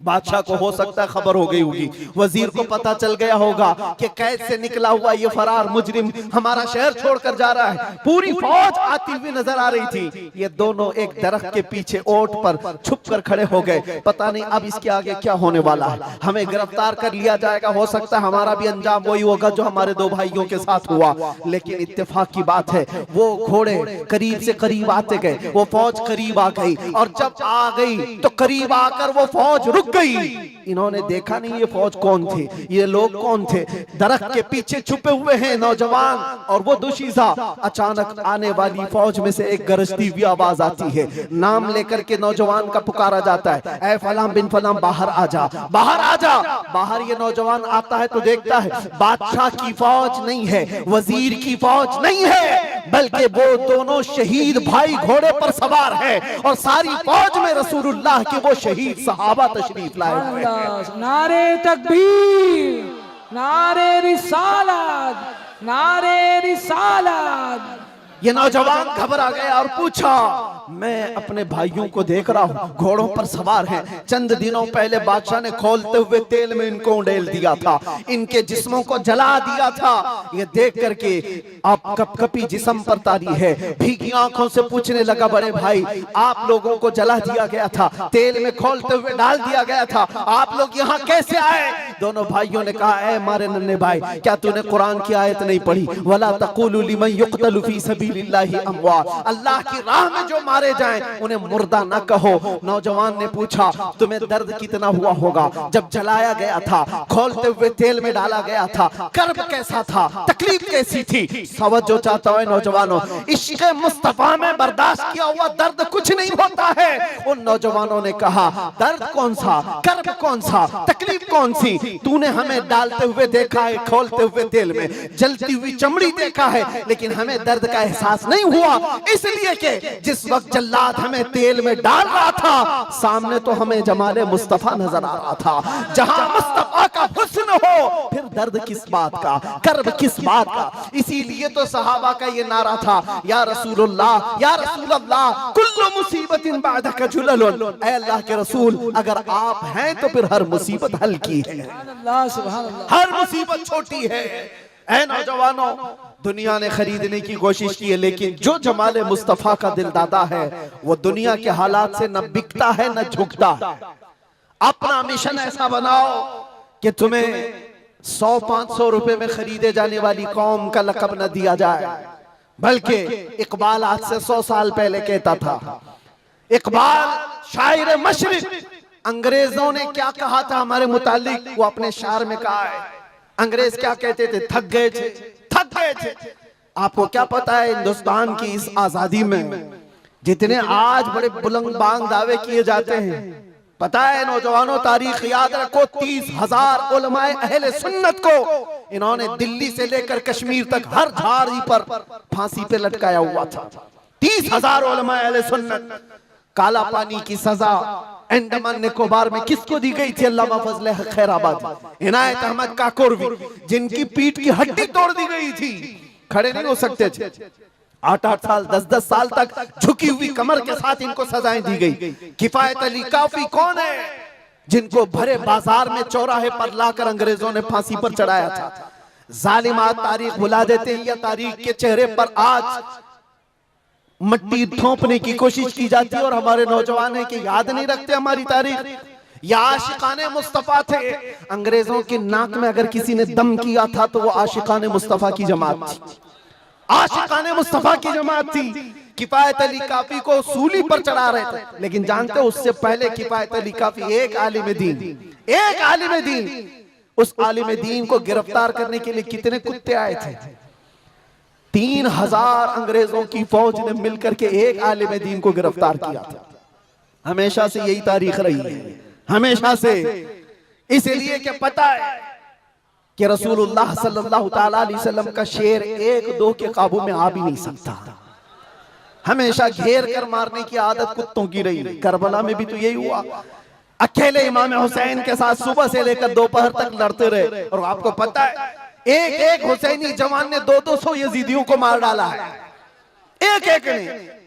बादशाह को हो सकता है खबर हो गई होगी, वजीर को पता चल गया होगा कि कैद से निकला हुआ ये फरार मुजरिम हमारा शहर छोड़कर जा रहा है। पूरी फौज आती हुई नजर आ रही थी। ये दोनों एक दरख्त के पीछे ओट पर छुप कर खड़े हो गए। पता नहीं अब इसके आगे क्या होने वाला है, हमें गिरफ्तार कर लिया जाएगा, हो सकता है हमारा भी अंजाम वही होगा जो हमारे दो भाइयों के साथ हुआ। लेकिन इत्तेफाक की बात है, वो घोड़े करीब से करीब आते गए, वो फौज करीब आ गई और जब आ गई तो करीब आकर वो फौज रुक गई। इन्होंने देखा नहीं ये फौज कौन थी, ये लोग कौन थे। दरख्त के पीछे छुपे हुए हैं नौजवान और वो दुशीजा। अचानक आने वाली फौज में से एक गरजती हुई आवाज आती है, नाम लेकर के नौजवान का पुकारा जाता है, ऐ फलां बिन फलां बाहर आ जा, बाहर आ जा। बाहर ये नौजवान आता है तो देखता है बादशाह की फौज नहीं है, वजीर की फौज नहीं है, बल्कि वो दोनों शहीद भाई घोड़े पर सवार है और सारी फौज में रसूलुल्लाह के वो शहीद सहाबा तशरीफ लाए हुए हैं। नारे तकबीर, नारे रिसालत, नारे रिसालत, ये नौजवान घबरा गया और पूछा, मैं अपने भाइयों को देख रहा हूँ घोड़ों पर सवार हैं। चंद दिनों पहले बादशाह ने खोलते हुए तेल में इनको उंडेल दिया था, इनके जिस्मों को जला दिया था। ये देख करके आप कपकपी जिस्म पर तारी है, भीगी आंखों से पूछने लगा, बड़े भाई आप लोगों को जला दिया गया था, तेल में खोलते हुए डाल दिया गया था, आप लोग यहाँ कैसे आए? दोनों भाइयों ने कहा, ऐ मारे नन्हे भाई, क्या तूने कुरान की आयत नहीं पढ़ी? वला तक़ूलू लिमन युक़्तलु फी सबीलिल्लाहि अमवात, अल्लाह की राह में जो मारे जाएं उन्हें मुर्दा न कहो। नौजवान ने पूछा, तुम्हें दर्द कितना हुआ होगा जब जलाया गया था, खोलते हुए तेल में डाला गया था? कर्ब कैसा था, तकलीफ कैसी थी? जो चाहता है नौजवानों, इश्क़ मुस्तफा में बर्दाश्त किया हुआ दर्द कुछ नहीं होता है। उन नौजवानों ने कहा, दर्द कौन सा, कर्ब कौन सा, तकलीफ कौन सी? तूने हमें डालते हुए देखा है, खोलते हुए तेल में, जलती हुई चमड़ी देखा है, लेकिन हमें दर्द का एहसास नहीं हुआ, इसलिए कि जिस वक्त जल्लाद हमें तेल में डाल रहा था, सामने तो हमें जमाले मुस्तफा नजर आ रहा था। जहां मुस्तफा का हुस्न हो, फिर दर्द किस बात का, कर्ब किस बात का? इसीलिए तो सहाबा का ये नारा था, या रसूलुल्लाह, या रसूलल्लाह, कुल्लु मुसीबतिन बादका जुललुन, ऐ अल्लाह के रसूल अगर आप हैं तो फिर हर मुसीबत हल्की है, हर मुसीबत छोटी है। ऐ नौजवानों, दुनिया ने खरीदने की कोशिश की है, लेकिन जो जमाले मुस्तफा का दिलदादा है वो दुनिया के हालात से न बिकता है न झुकता है। अपना मिशन ऐसा बनाओ कि तुम्हें 100-500 रुपए में खरीदे जाने वाली कौम का लक़ब न दिया जाए, बल्कि इकबाल आज से 100 साल पहले कहता था, इकबाल शायर मशरिक, अंग्रेजों ने क्या कहा था हमारे मुतालिक, वो अपने शार में कहा है। अंग्रेज क्या कहते थे? थक गए थे, थक गए थे। आपको क्या पता है हिंदुस्तान की इस आजादी में जितने आज बड़े बुलंद बांग दावे किए जाते हैं, पता है नौजवानों, तारीख याद रखो, 30,000 उलमाए अहले सुन्नत को इन्होंने दिल्ली से लेकर कश्मीर तक हर झाड़ी पर फांसी पे लटकाया हुआ था। 30,000 उलमाए अहले सुन्नत। काला पानी की सजा अंडमान निकोबार में किसको दी गई थी? अल्लामा फजले खैराबाद, इनायत अहमद काकोरवी, जिनकी पीठ की हड्डी तोड़ दी गई थी, खड़े नहीं हो सकते थे। 8-8 साल 10-10 साल तक झुकी हुई कमर के साथ इनको सजाएं दी गई। किफायत अली काफी कौन है, जिनको भरे बाजार में चौराहे पर लाकर अंग्रेजों ने फांसी पर चढ़ाया था। जालिमात तारीख भुला देते हैं, या तारीख के चेहरे पर आज मट्टी थोपने की कोशिश की जाती है, और हमारे नौजवान है कि याद नहीं रखते हमारी तारीख। या आशिकाने मुस्तफा थे, अंग्रेजों की नाक में अगर किसी ने दम किया था तो वो आशिकाने मुस्तफा की जमात थी, आशिकाने मुस्तफा की जमात थी। किफायत अली काफी को सूली पर चढ़ा रहे थे, लेकिन जानते हो उससे पहले किफायत अली काफी एक आलिम दीन, एक आलिम दीन, उस आलिम दीन को गिरफ्तार करने के लिए कितने कुत्ते आए थे? 3,000 अंग्रेजों की फौज ने मिलकर के एक आलिम दीन को गिरफ्तार किया था। हमेशा से यही तारीख रही है, हमेशा से। इसलिए कि पता है कि रसूलुल्लाह सल्लल्लाहु ताला अलैहि वसल्लम का शेर 1-2 के काबू में आ भी नहीं सकता, हमेशा घेर कर मारने की आदत कुत्तों की रही। करबला में भी तो यही हुआ, अकेले इमाम हुसैन के साथ सुबह से लेकर दोपहर तक लड़ते रहे, और आपको पता है एक हुसैनी जवान ने 200-200 यजीदियों को मार डाला है, एक ने।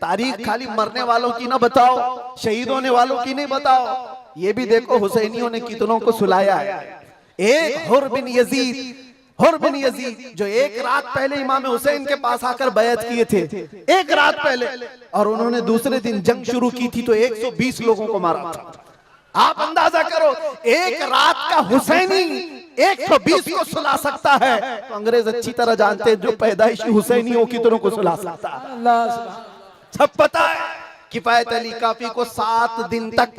तारीख खाली मरने वालों की ना बताओ, शहीद होने वालों की नहीं बताओ, ये भी देखो हुसैनियों ने कितनों को सुलाया है। एक हुर बिन यजीद जो एक रात पहले इमाम हुसैन के पास आकर बैत किए थे, एक रात पहले, और उन्होंने दूसरे दिन जंग शुरू की थी तो 120 लोगों को मारा था। आप अंदाजा करो, एक रात का हुसैनी 120 को सुला सकता है, तो अंग्रेज अच्छी तरह जानते हैं जो पैदाइशी हुसैनियों की तरह को सुला सकता है। सब पता है। किफायत अली काफी को 7 दिन तक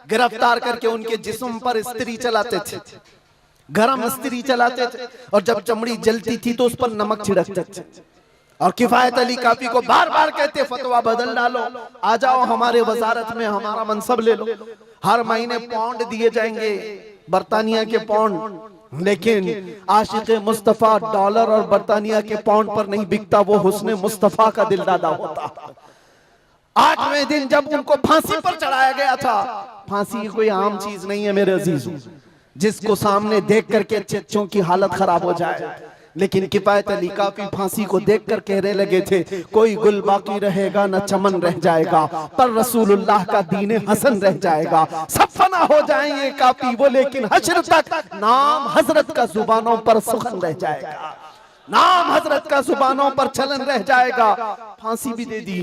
गिरफ्तार करके उनके जिस्म पर इस्त्री चलाते थे, गरम इस्त्री चलाते थे, और जब चमड़ी जलती थी तो उस पर नमक छिड़कते थे। और किफायत अली काफी को बार बार कहते, फतवा बदल डालो, आ जाओ हमारे वजारत में, हमारा मनसब ले लो, हर महीने पाउंड दिए जाएंगे, बरतानिया के पाउंड। लेकिन आशिक मुस्तफा डॉलर और बरतानिया के पाउंड पर नहीं बिकता, वो हुस्न मुस्तफा का दिलदादा होता। 8वें दिन जब उनको फांसी पर चढ़ाया गया था, फांसी कोई आम चीज नहीं है मेरे अजीजों, जिसको सामने देख करके चच्चों की हालत खराब हो जाए। लेकिन किफायत अली काफी फांसी को देखकर कहने लगे थे, कोई गुल बाकी रहेगा न चमन रह जाएगा, पर रसूलुल्लाह का दीन हसन रह जाएगा। सब फना हो जाएंगे काफी वो, लेकिन हश्र तक नाम हजरत का जुबानों पर सुखन रह जाएगा, नाम हजरत का जुबानों पर चलन रह जाएगा। फांसी भी दे दी।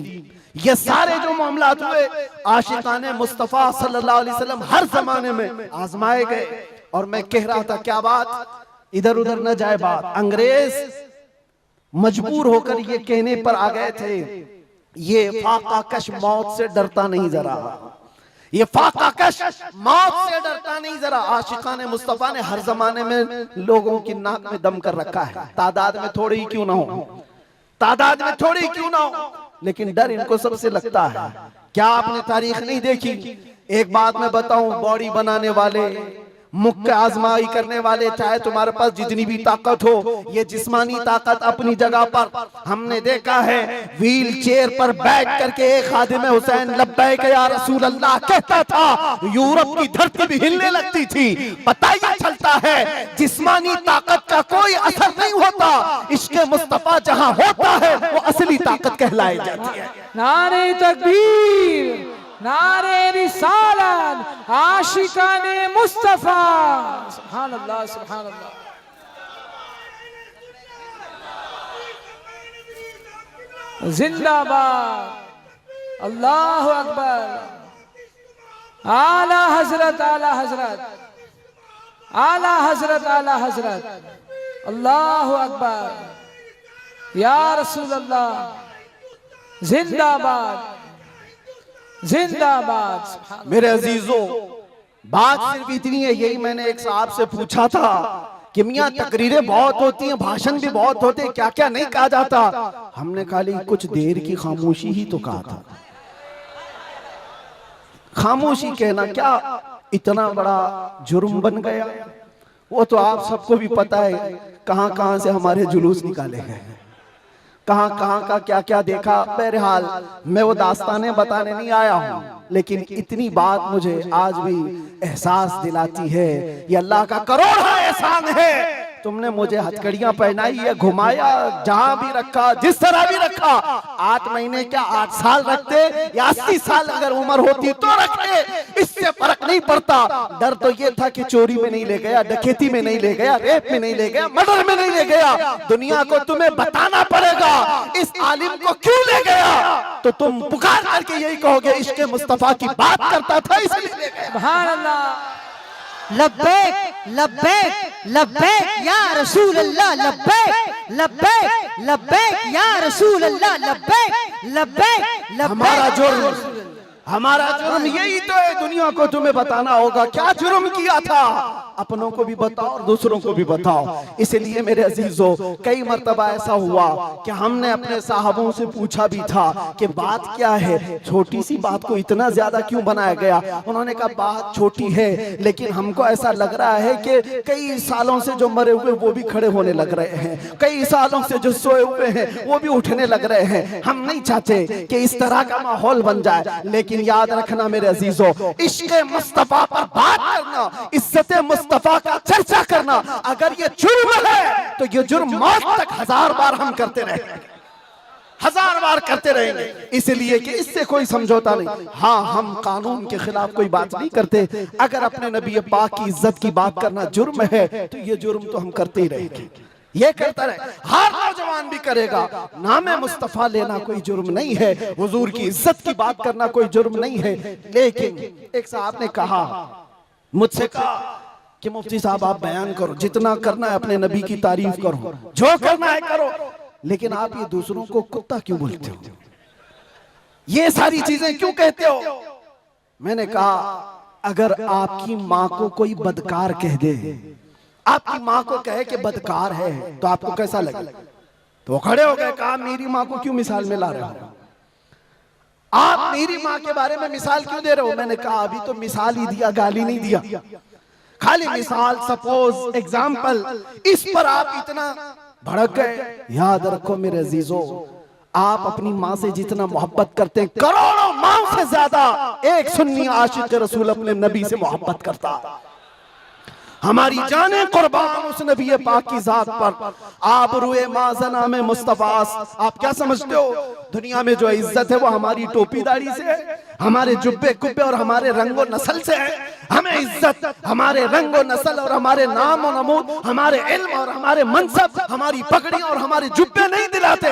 ये सारे जो मामलात हुए आशिकाने मुस्तफा सल्लल्लाहु अलैहि वसल्लम हर जमाने में आजमाए गए। और मैं कह रहा था क्या बात, इधर उधर न जाए बात, अंग्रेज मजबूर होकर ये कहने पर आ गए थे, ये फाका कश मौत से डरता नहीं जरा, ये फाका कश मौत से डरता नहीं जरा। आशिकाने मुस्तफा ने हर जमाने में लोगों की नाक में दम कर रखा है, तादाद में थोड़ी ही क्यों ना हो, तादाद में थोड़ी ही क्यों ना हो, लेकिन डर इनको सबसे लगता है। क्या आपने तारीख नहीं देखी? एक बात मैं बताऊं, बॉडी बनाने वाले, मुख्य आजमाई करने वाले, चाहे तुम्हारे पास जितनी भी ताकत हो, ये जिस्मानी ताकत अपनी जगह पर, हमने देखा है व्हील चेयर पर बैठ करके एक खादिम हुसैन लब्बैक या रसूल अल्लाह कहता था, यूरोप की धरती भी हिलने लगती थी। पता ही चलता है जिस्मानी ताकत का कोई असर नहीं होता, इश्क़ मुस्तफा जहां होता है वो असली ताकत कहलाई जाती है। नारे तकबीर, नारे रिसालत, आशिकाने मुस्तफा, सुभान अल्लाह, सुभान अल्लाह। जिंदाबाद, अल्लाह अकबर, आला हजरत, आला हजरत, आला हजरत, आला हजरत, अल्लाह अकबर, या रसूल अल्लाह, जिंदाबाद, जिंदाबाद। मेरे अजीजों, बात सिर्फ इतनी है, यही मैंने एक साहब से पूछा था कि मियां तकरीरें बहुत होती हैं, भाषण भी बहुत होते हैं, क्या क्या नहीं कहा जाता। हमने खाली कुछ देर की खामोशी ही तो कहा था। खामोशी कहना क्या इतना बड़ा जुर्म बन गया? वो तो आप सबको भी पता है कहां कहां से हमारे जुलूस निकाले गए, कहां कहां का क्या क्या देखा। बहरहाल मैं वो दास्तानें बताने नहीं आया हूं, लेकिन इतनी बात मुझे आज भी एहसास दिलाती है, ये अल्लाह का करोड़ा एहसान है, तुमने मुझे हथकड़ियां पहनाई है, घुमाया, जहां भी रखा, जिस तरह भी रखा। 8 महीने क्या 8 साल रखते या 80 साल अगर उम्र होती तो रखते, इससे फर्क नहीं पड़ता। डर तो ये था कि चोरी में नहीं ले गया, डकैती में नहीं ले गया, रेप में नहीं ले गया, मर्डर में नहीं ले गया। दुनिया को तुम्हें बताना पड़ेगा इस आलिम को क्यों ले गया, तो तुम पुकार करके यही कहोगे इश्क़ मुस्तफा की बात करता था इसलिए ले गया। सुभान अल्लाह। लब्बैक लब्बैक लब्बैक या रसूल अल्लाह, लब्बैक लब्बैक लब्बैक या रसूल अल्लाह, लब्बैक लब्बैक लब्बैक। हमारा जुर्म यही तो है, दुनिया को तुम्हें बताना होगा क्या जुर्म किया था, अपनों को भी बताओ और दूसरों को भी बताओ। इसलिए मेरे अजीजों, कई मर्तबा ऐसा हुआ कि हमने अपने साहबों से पूछा भी था कि बात क्या है, छोटी सी बात को इतना ज्यादा क्यों बनाया गया। उन्होंने कहा बात छोटी है, लेकिन हमको ऐसा लग रहा है कि कई सालों से जो मरे हुए वो भी खड़े होने लग रहे हैं, कई सालों से जो सोए हुए हैं वो भी उठने लग रहे हैं। हम नहीं चाहते कि इस तरह का माहौल बन जाए, लेकिन याद रखना मेरे अजीजों, इश्क़ मुस्तफा पर बात करना, इज्जत मुस्तफा का चर्चा करना, अगर ये जुर्म है तो ये जुर्म मौत तक 1000 बार हम करते रहेंगे, 1000 बार करते रहेंगे। इसलिए कि इससे कोई समझौता नहीं। हाँ, हम कानून के खिलाफ कोई बात नहीं करते। अगर अपने नबी पाक की इज्जत की बात करना जुर्म है तो ये जुर्म तो हम करते ही रहेंगे, ये करता रहे, हर नौजवान भी करेगा। नाम मुस्तफा लेना कोई जुर्म नहीं है, हुजूर की इज्जत की बात करना कोई जुर्म नहीं है। लेकिन एक साहब ने कहा, मुझसे कहा कि मुफ्ती साहब आप बयान करो, जितना करना है अपने नबी की तारीफ करो, जो करना है करो, लेकिन आप ये दूसरों को कुत्ता क्यों बोलते हो, ये सारी चीजें क्यों कहते हो। मैंने कहा अगर आपकी माँ को कोई बदकार कह दे, आपकी माँ को कहे कि बदकार है, तो आपको कैसा लगे। तो वो खड़े हो गए, कहा मेरी माँ को क्यों मिसाल में ला रहे हो, आप मेरी माँ के बारे में मिसाल क्यों दे रहे हो। मैंने कहा अभी तो मिसाल ही दिया, गाली नहीं दिया, खाली मिसाल, सपोज, एग्जाम्पल, इस पर आप इतना भड़क गए। याद रखो मेरे अजीजों, आप अपनी माँ से जितना मोहब्बत करते हैं, करोड़ों माँ से ज्यादा एक सुन्नी आशिक रसूल अपने नबी से मोहब्बत करता। हमारी जाने कुर्बान उस नबी पाक की जात पर। आप रुए माजना में मुस्तफास, आप क्या समझते हो दुनिया में जो इज्जत है वो हमारी टोपी दाढ़ी से है, हमारे जुब्बे कुब्बे और हमारे रंगो नस्ल से है। हमें इज्जत हमारे रंगो नस्ल और हमारे नाम और नमूद, हमारे इल्म और हमारे मनसब, हमारी पगड़ी और हमारे जुब्बे नहीं दिलाते।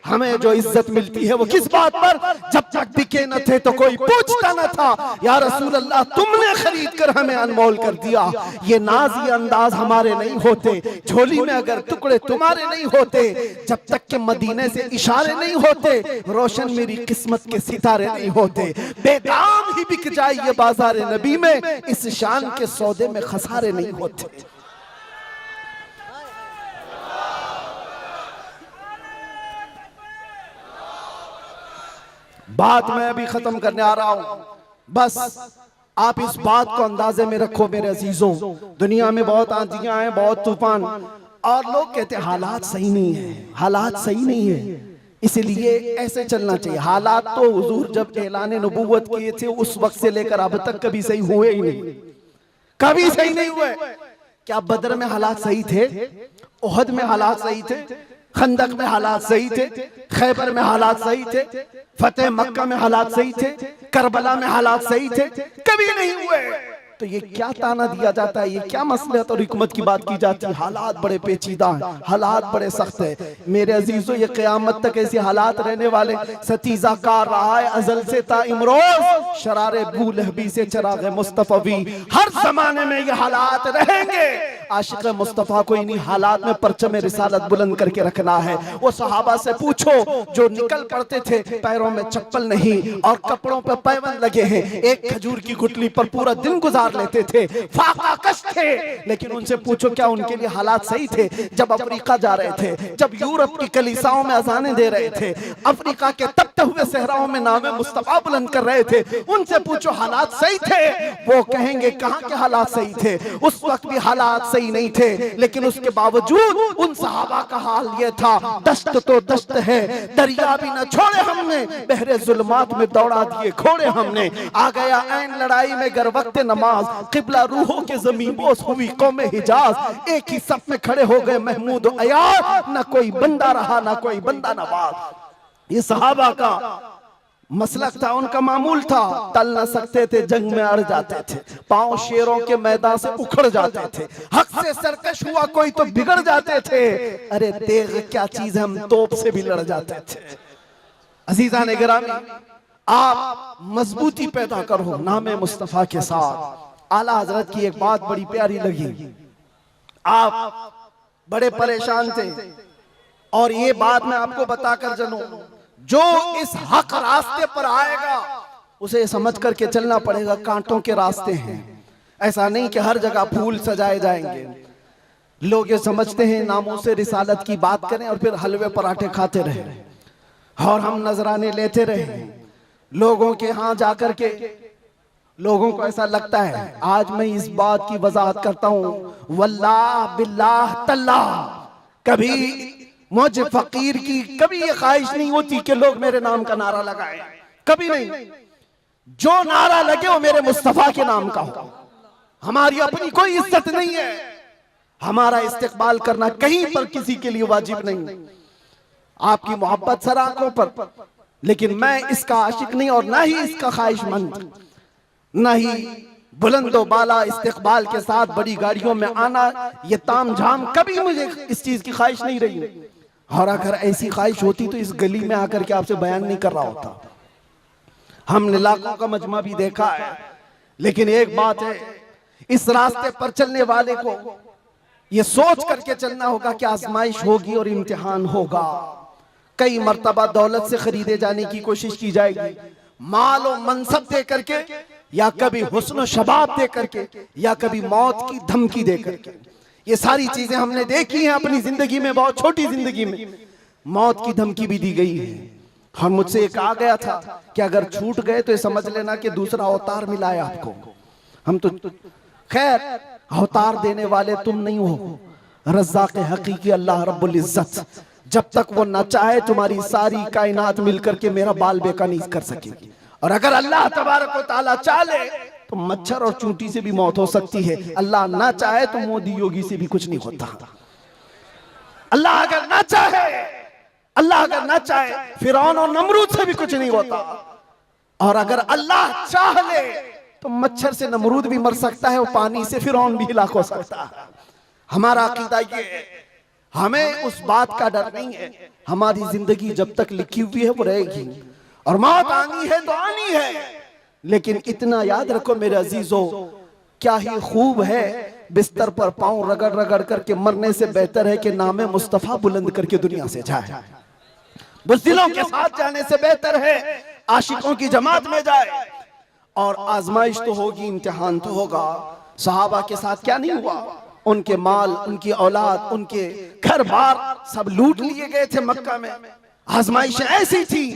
हमें जो इज्जत मिलती है वो किस बात पर? जब तक बिके न थे तो कोई पूछता न था, या रसूल अल्लाह तुमने खरीद कर हमें अनमोल कर दिया। ये नाज ये अंदाज हमारे नहीं होते, झोली में अगर टुकड़े तुम्हारे नहीं होते, जब तक के मदीने से इशारे नहीं होते, रोशन मेरी किस्मत के सितारे नहीं होते। बेदाम ही बिक जाए ये बाजार नबी में, इस शान के सौदे में खसारे नहीं होते। बात मैं अभी खत्म करने आ रहा हूं, बस आप इस बात को अंदाजे में रखो मेरे अजीजों। दुनिया में बहुत आंधियां हैं, बहुत तूफान, और लोग कहते हैं हालात सही नहीं है, हालात सही नहीं है, इसलिए ऐसे चलना चाहिए। हालात तो हुजूर जब ऐलान नबूवत किए थे उस वक्त से लेकर अब तक कभी सही हुए ही नहीं, कभी सही नहीं हुए। क्या बदर में हालात सही थे? ओहद में हालात सही थे? खंदक में हालात सही थे? खैबर में हालात सही थे? फतेह मक्का में हालात सही थे? करबला में हालात सही थे? कभी नहीं हुए। तो ये क्या ताना दिया जाता है, ये क्या मसलहत और हिकमत की बात की जाती है? हालात बड़े पेचीदा हैं, हालात बड़े सख्त है मेरे अजीजों। ये क़यामत तक ऐसे हालात रहने वाले। सतीजा कार रहा है अजल से ता इमरोज, शरारे बू लहबी से चराग मुस्तफवी, हर जमाने में ये हालात रहेंगे। आशिक मुस्तफ़ा को इन्हीं हालात में परचम रिसालत बुलंद करके रखना है। वो सहाबा से पूछो जो निकल पड़ते थे, पैरों में चप्पल नहीं और कपड़ों पर पैबंद लगे हैं, एक खजूर की गुठली पर पूरा दिन गुजार लेते थे, फाका कश थे, लेकिन उनसे पूछो क्या उनके लिए हालात सही थे? जब अफ्रीका जा रहे थे, जब यूरोप की कलीसाओं में अजानें दे रहे थे, अफ्रीका के तपते हुए सहराओं में नामे मुस्तफा बुलंद कर रहे थे, उनसे पूछो हालात सही थे? वो कहेंगे कहां के हालात सही थे, उस वक्त भी हालात सही नहीं थे, लेकिन उसके बावजूद उन सहाबा का हाल ये था, दस्त तो दस्त है, दरिया भी न छोड़े हमने, बहरे जुल्मात में दौड़ा दिए घोड़े हमने। आ गया ऐन लड़ाई में गर वक्त नमाज, किबला रूहों के ज़मीन बोस हुई कौमे हिजाज, एक ही सफ में खड़े हो गए महमूद और अयाज, न कोई बंदा रहा न कोई बंदा नवाज। ये सहाबा का मसलक था, उनका मामूल था, टल न सकते थे, जंग में अड़ जाते थे, पांव शेरों के मैदान से उखड़ जाते थे, हक से सरकश हुआ कोई तो बिगड़ जाते थे, अरे तेग क्या चीज है, हम तोप से भी लड़ जाते थे। अजीजा ने गिरामी, आप मजबूती पैदा करो नामे मुस्तफा के साथ। आला हजरत की एक बात बड़ी प्यारी लगी, आप बड़े परेशान थे और ये बात मैं आपको बताकर चलूं, जो इस हक रास्ते पर आएगा उसे समझ करके चलना पड़ेगा, कांटों के रास्ते हैं। ऐसा नहीं कि हर जगह फूल सजाए जाएंगे। लोग ये समझते हैं नामों से रिसालत की बात करें और फिर हलवे पराठे खाते रहे और हम नजराने लेते रहे लोगों के यहाँ जाकर के। लोगों को ऐसा लगता है, आज मैं इस बात की वजाहत करता हूँ, वल्लाह बिल्लाह तल्लाह, कभी मुझे फकीर की कभी ये ख्वाहिश नहीं होती कि लोग मेरे नाम का नारा लगाएं, कभी नहीं। जो नारा लगे वो मेरे मुस्तफा के नाम का हो। हमारी अपनी कोई इज्जत नहीं है, हमारा इस्तेकबाल करना कहीं पर किसी के लिए वाजिब नहीं। आपकी मोहब्बत सर आंखों पर, लेकिन मैं इसका आशिक नहीं और ना ही इसका ख्वाहिशमंद, ना ही बुलंदो बाला इस्तेकबाल के साथ बड़ी गाड़ियों में आना, ये ताम झाम, कभी मुझे इस चीज की ख्वाहिश नहीं रही। और अगर ऐसी ख्वाहिश होती तो इस गली में आकर के आपसे बयान नहीं कर रहा होता। हमने लाखों का मजमा भी देखा है, लेकिन एक बात है, इस रास्ते पर चलने वाले को ये सोच करके चलना होगा कि आजमाइश होगी और इम्तिहान होगा। कई मर्तबा दौलत से खरीदे जाने की कोशिश की जाएगी, माल और मनसब दे करके, या कभी हुस्न शबाब दे करके, या कभी मौत की धमकी दे करके। ये सारी चीजें हमने देखी हैं अपनी जिंदगी में, बहुत छोटी जिंदगी में मौत की धमकी भी दी गई है। और मुझसे एक आ गया था कि अगर छूट गए तो समझ लेना कि दूसरा अवतार मिला है आपको। हम तो खैर अवतार देने वाले तुम नहीं हो, रज़्ज़ाक़ हकीकी अल्लाह रब्बुल इज्जत, जब तक वो न चाहे तुम्हारी सारी कायनात मिलकर के मेरा बाल बेका नहीं कर सकेगी। और अगर अल्लाह तबारक व तआला चाहे तो मच्छर और चूंटी से भी मौत हो सकती है। अल्लाह ना चाहे तो मोदी योगी से भी कुछ नहीं होता। अल्लाह अगर ना चाहे, अल्लाह अगर ना चाहे फिरौन और नमरूद से भी कुछ नहीं होता। और अगर अल्लाह चाह ले तो मच्छर से नमरूद भी मर सकता है और पानी से फिरौन भी हिलाक हो सकता है। हमारा अकीदा ये है, हमें उस बात का डर नहीं है। हमारी जिंदगी जब तक लिखी हुई है वो रहेगी और मौत आनी है तो आनी है। लेकिन इतना याद रखो मेरे अजीजों, क्या ही खूब है बिस्तर पर पांव रगड़ रगड़ करके मरने से बेहतर है कि नामे मुस्तफा बुलंद करके दुनिया से जाए। बुज़दिलों के साथ जाने से बेहतर है आशिकों की जमात में जाए। और आजमाइश तो होगी, इम्तिहान तो होगा। सहाबा के साथ क्या नहीं हुआ? उनके माल, उनकी औलाद, उनके घर बार सब लूट लिए गए थे मक्का में। आजमाइश ऐसी थी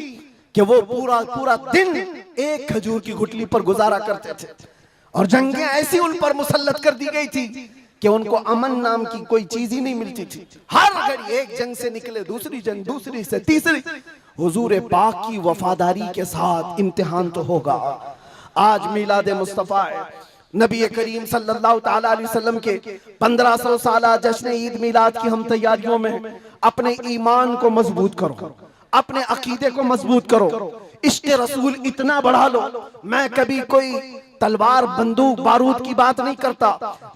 कि वो पूरा पूरा दिन एक खजूर की गुठली पर गुजारा करते थे और जंगें ऐसी उन पर मुसल्लत कर दी गई थी कि उनको अमन नाम की कोई चीज ही नहीं मिलती थी। हर घड़ी एक जंग से निकले दूसरी जंग, दूसरी से तीसरी। हुजूर पाक की वफादारी के साथ इम्तिहान तो होगा। आज मिलाद मुस्तफा है, नबी करीम सल्लल्लाहु ताला अलैहि वसल्लम के 1500 साला जश्न ईद मिलाद की हम तैयारियों में अपने ईमान को मजबूत करो, अपने अकीदे को मजबूत करो, इश्क रसूल इतना बढ़ा लो। मैं कभी कोई तलवार बंदूक बारूद की बात नहीं करता,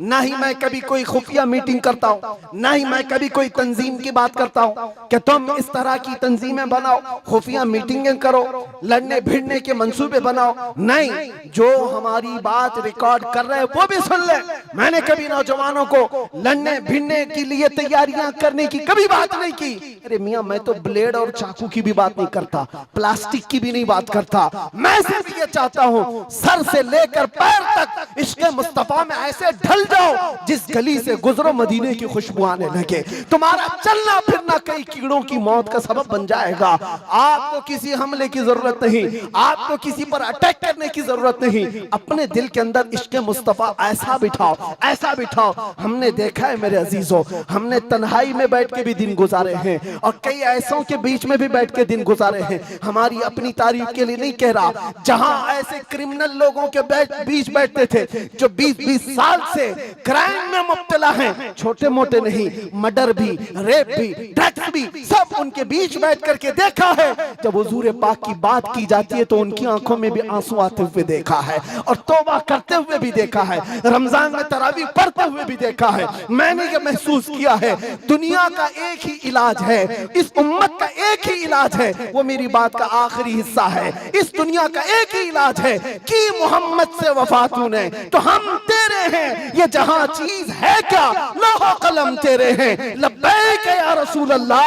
ना ही मैं कभी कोई खुफिया मीटिंग करता हूँ, ना ही मैं कभी कोई तंजीम की बात करता हूँ कि तुम इस तरह की तंजीमें बनाओ, खुफिया मीटिंगें करो, लड़ने भिड़ने के मंसूबे बनाओ। नहीं, जो हमारी बात रिकॉर्ड कर रहे हैं वो भी सुन ले। मैंने कभी नौजवानों को लड़ने भिड़ने के लिए तैयारियां करने की कभी बात नहीं की। अरे मियाँ, मैं तो ब्लेड और चाकू की भी बात नहीं करता, प्लास्टिक की भी नहीं बात करता। मैं सिर्फ ये चाहता हूँ सर से लेकर पैर तक इश्क मुस्तफा में ऐसे ढल जाओ जिस गली से गुजरो मदीने की खुशबू आने लगे। तुम्हारा चलना फिरना कई कीड़ों की मौत का सबब बन जाएगा। आपको किसी हमले की जरूरत नहीं, आपको किसी पर अटैक करने की जरूरत नहीं। अपने दिल के अंदर इश्क मुस्तफा ऐसा बिठाओ, ऐसा बिठाओ। हमने देखा है मेरे अजीजों, हमने तन्हाई में बैठ के भी दिन गुजारे हैं और कई ऐसों के बीच में भी बैठ के दिन गुजारे हैं। हमारी अपनी तारीफ के लिए नहीं कह रहा, जहां ऐसे क्रिमिनल लोगों के बीच बैठते थे जो 20-20 साल से क्राइम में मुब्तला हैं, छोटे मोटे नहीं, मर्डर भी, रेप भी, ड्रग्स भी, सब उनके बीच बैठ करके देखा है। जब हुजूर पाक की बात की जाती है तो उनकी आंखों में भी आंसू आते हुए देखा है और तौबा करते हुए भी देखा है, रमजान में तरावी पढ़ते हुए भी देखा है। मैंने ये महसूस किया है दुनिया का एक ही इलाज है, इस उम्मत का एक ही इलाज है, वो मेरी बात का आखिरी हिस्सा है। इस दुनिया का एक ही इलाज है कि मोहम्मद से वफा तूने तो हम तेरे हैं, ये जहां चीज है क्या लौह कलम तेरे हैं। लब्बैक या रसूल अल्लाह,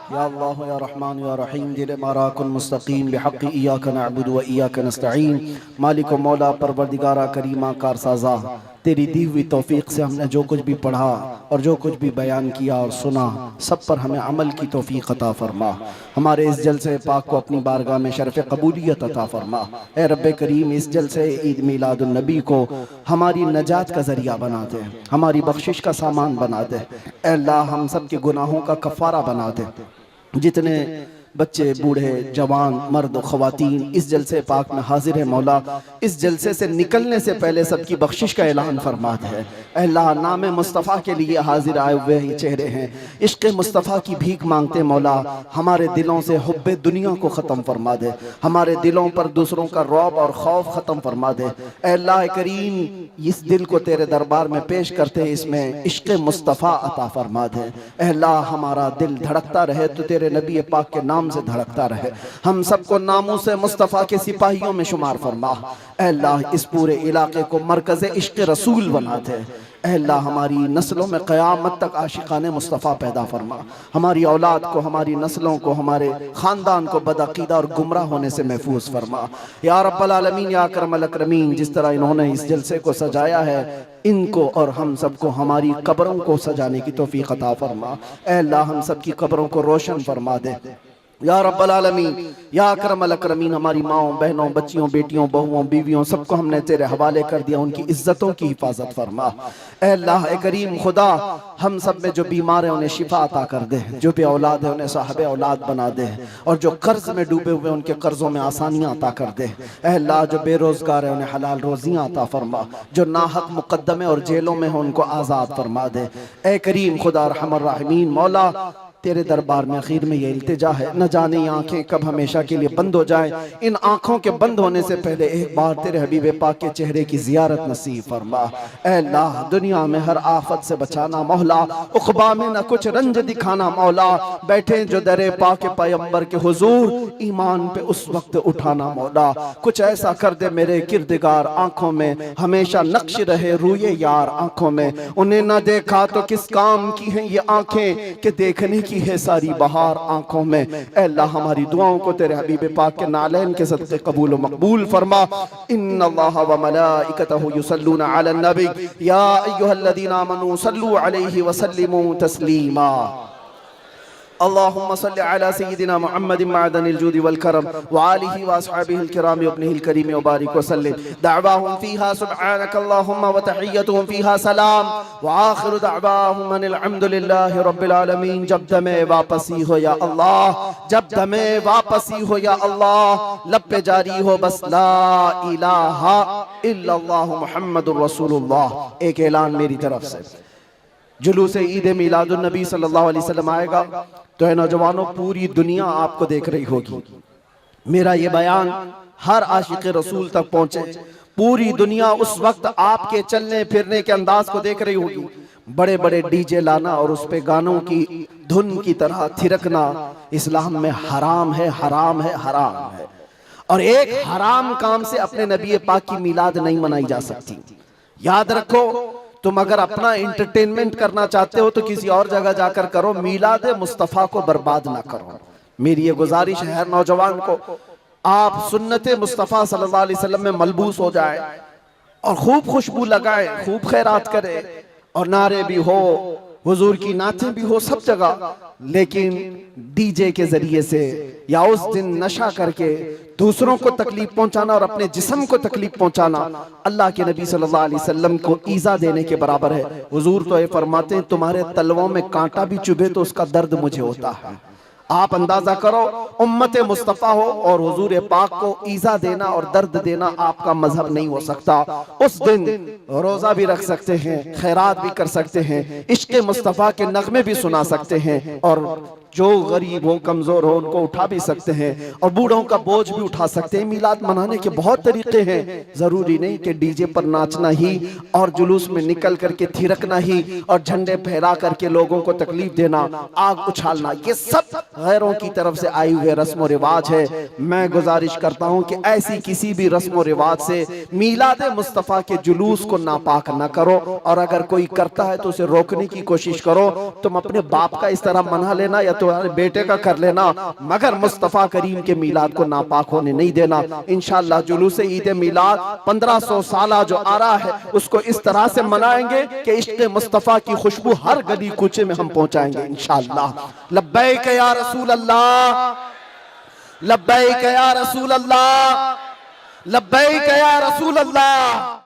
या अल्लाह या रहमान या रहीम, दिल माराकुन मुस्तकीम बिहक़्क़ि इय्याका नअबुदु व इय्याका नस्तईन। मालिक व मौला परवरदिगारा करीमा कारसाज़ा, तेरी दी हुई तौफीक से हमने जो कुछ भी पढ़ा और जो कुछ भी बयान किया और सुना, सब पर हमें अमल की तौफीक अता फरमा। हमारे इस जलसे पाक को अपनी बारगाह में शरफ़ कबूलियत अता फरमा। ए रब्बे करीम, इस जलसे ईद मिलादुन नबी को हमारी नजात का ज़रिया बना दे, हमारी बख्शिश का सामान बना दे। ए अल्लाह, हम सब के गुनाहों का कफ़ारा बना दे। जितने बच्चे, बूढ़े, जवान, मर्द, ख़वातीन इस जलसे पाक में हाजिर है मौला, इस जलसे से निकलने से पहले सबकी बख्शिश का ऐलान फरमा दे। अल्लाह, नाम मुस्तफ़ा के लिए हाजिर आए हुए ये चेहरे हैं, इश्क़ मुस्तफ़ा की भीख मांगते मौला, हमारे दिलों से हुब्बे दुनिया को ख़त्म फरमा दे, हमारे दिलों पर दूसरों का रौब और खौफ ख़त्म फरमा दे। अल्लाह करीम, इस दिल को तेरे दरबार में पेश करते हैं, इसमें इश्क़ मुस्तफ़ा अता फरमा दे। अल्लाह, हमारा दिल धड़कता रहे तो तेरे नबी पाक के नाम से धड़कता रहे, हम सबको नामों से मुस्तफ़ा के सिपाहियों में शुमार फरमा। अल्लाह, इस पूरे इलाके को मरकज़ इश्क़ रसूल बना दे। अल्लाह, हमारी नस्लों में क़यामत तक आशिकाने मुस्तफ़ा पैदा फरमा, हमारी औलाद को, हमारी नस्लों को, हमारे ख़ानदान को बदअक़ीदा और गुमराह होने से महफूज फरमा। या रब्बल आलमीन, या अकरमल अकरमीन, जिस तरह इन्होंने इस जलसे को सजाया है, इनको और हम सबको हमारी कब्रों को सजाने की तौफ़ीक़ अता फरमा। अल्लाह, हम सब की कब्रों को रोशन फरमा दे, या रब्बल आलमीन, या अकरमल अकरमीन, हमारी माओं, बहनों, बच्चियों, बेटियों, बहुओं, बीवियों, सबको हमने तेरे हवाले कर दिया। उनकी इज्जतों की हिफाजत फरमा। ऐ अल्लाह ए करीम खुदा, हम सब में जो बीमार है उन्हें शिफा अता कर दे, जो बे औलाद है उन्हें साहिब औलाद बना दे, और जो कर्ज में डूबे हुए उनके कर्जों में आसानियां अता कर दे। ऐ अल्लाह, जो बेरोजगार है उन्हें हलाल रोजियां अता फरमा, जो नाहक मुकद्दमे और जेलों में हो उनको आज़ाद फरमा दे। ऐ करीम खुदा अरहमर राहिमीन, मौला तेरे दरबार में आखिर में ये इल्तिजा है, न जाने ये आंखें कब हमेशा के लिए बंद हो जाए। इन आंखों के बंद होने से पहले एक बार तेरे हबीब पाक के चेहरे की जियारत नसीब फरमा। ऐ अल्लाह, दुनिया में हर आफत से बचाना मौला, उक़बा में न कुछ रंज दिखाना मौला, बैठे जो दरे पाक पैगंबर के हुजूर ईमान पे उस वक्त उठाना मौला। कुछ ऐसा कर दे मेरे किरदगार, आंखों में हमेशा नक्श रहे रूए यार आंखों में। उन्हें न देखा तो किस काम की हैं ये आंखें, कि देखने की है सारी बहार आंखों में। ऐ अल्लाह, हमारी दुआओं को तेरे हबीब पाक के नालैन के सदक़े कबूल व मकबूल फरमा। इन्नल्लाह व मलाइकतहु युसल्लूना अलन नबी या अय्युहल्लज़ीना आमनू सल्लू अलैहि व सल्लिमू तस्लीमा। अल्लाहुम्मा सल्लि अला सय्यिदिना मुहम्मदिन मअदनिल जूदि वल करम व आलिहि व अस्हाबिहिल किराम व इब्निहिल करीम व बारिक व सल्लिम। दअवाहुम फीहा सुब्हानकल्लाहुम्मा व तहिय्यतुहुम फीहा सलाम व आखिरु दअवाहुम अनिल हम्दुलिल्लाहि रब्बिल आलमीन। जब दमे वापसी हो या अल्लाह, जब दमे वापसी हो या अल्लाह, लब पे जारी हो बस ला इलाहा इल्लल्लाहु मुहम्मदुर रसूलुल्लाह। एक ऐलान मेरी तरफ से, जुलूस ईद मिलादुन नबी सल्लल्लाहु अलैहि वसल्लम आएगा तो है नौजवानों, पूरी दुनिया आपको देख रही होगी। मेरा ये बयान हर आशिक रसूल तक पहुंचे। पूरी दुनिया उस वक्त आपके चलने फिरने के अंदाज को देख रही होगी। बड़े बड़े डीजे लाना और उस पे गानों की धुन की तरह थिरकना इस्लाम में हराम है, हराम है, हराम है। और एक हराम काम से अपने नबी पाक की मिलाद नहीं मनाई जा सकती। याद रखो, तुम अगर अपना एंटरटेनमेंट करना चाहते हो तो किसी और जगह जाकर करो, मिलाद मुस्तफ़ा को बर्बाद ना करो। मेरी ये गुजारिश है हर नौजवान को, आप सुन्नत मुस्तफ़ा सल्लल्लाहु अलैहि वसल्लम में मलबूस हो जाए और खूब खुशबू लगाए, खूब खैरात करे, और नारे भी हो, हुजूर की नातें भी हो सब जगह, लेकिन डीजे के जरिए से या उस दिन नशा करके दूसरों को तकलीफ पहुंचाना और अपने जिस्म को तकलीफ पहुंचाना अल्लाह के नबी सल्लल्लाहु अलैहि वसल्लम को ईजा देने के बराबर है। हुजूर तो ये फरमाते हैं, तुम्हारे तलवों में कांटा भी चुभे तो उसका दर्द मुझे होता है। आप अंदाजा करो, उम्मत मुस्तफ़ा हो और हुजूर पाक को ईजा देना और दर्द देना आपका मजहब नहीं हो सकता। उस दिन रोजा भी रख सकते हैं, खैरात भी कर सकते हैं, इश्क मुस्तफ़ा के नगमे भी सुना सकते हैं, और जो गरीब हो, कमजोर हो, उनको उठा भी सकते हैं, और बूढ़ों का बोझ भी उठा सकते हैं। मिलाद मनाने के बहुत तरीके हैं। जरूरी नहीं कि डीजे पर नाचना ही और जुलूस में निकल करके थिरकना ही और झंडे फहरा करके लोगों को तकलीफ देना, आग उछालना, ये सब गैरों की तरफ से आए हुए रस्म व रिवाज है। मैं गुजारिश करता हूं कि ऐसी किसी भी रस्म व रिवाज से मिलाद मुस्तफ़ा के जुलूस को नापाक न करो, और अगर कोई करता है तो उसे रोकने की कोशिश करो। तुम अपने बाप का इस तरह मना लेना या तुम्हारे बेटे का कर लेना, मगर मुस्तफ़ा करीम के मिलाद को नापाक होने नहीं देना। इंशाअल्लाह जुलूस ईद मिलाद 1500 साल जो आ रहा है उसको इस तरह से मनाएंगे कि इश्क़ मुस्तफ़ा की खुशबू हर गली कूचे में हम पहुंचाएंगे इंशाअल्लाह। लब्बैक या रसूल अल्लाह, लब्बैक या रसूल अल्लाह, लब्बैक या रसूल अल्लाह।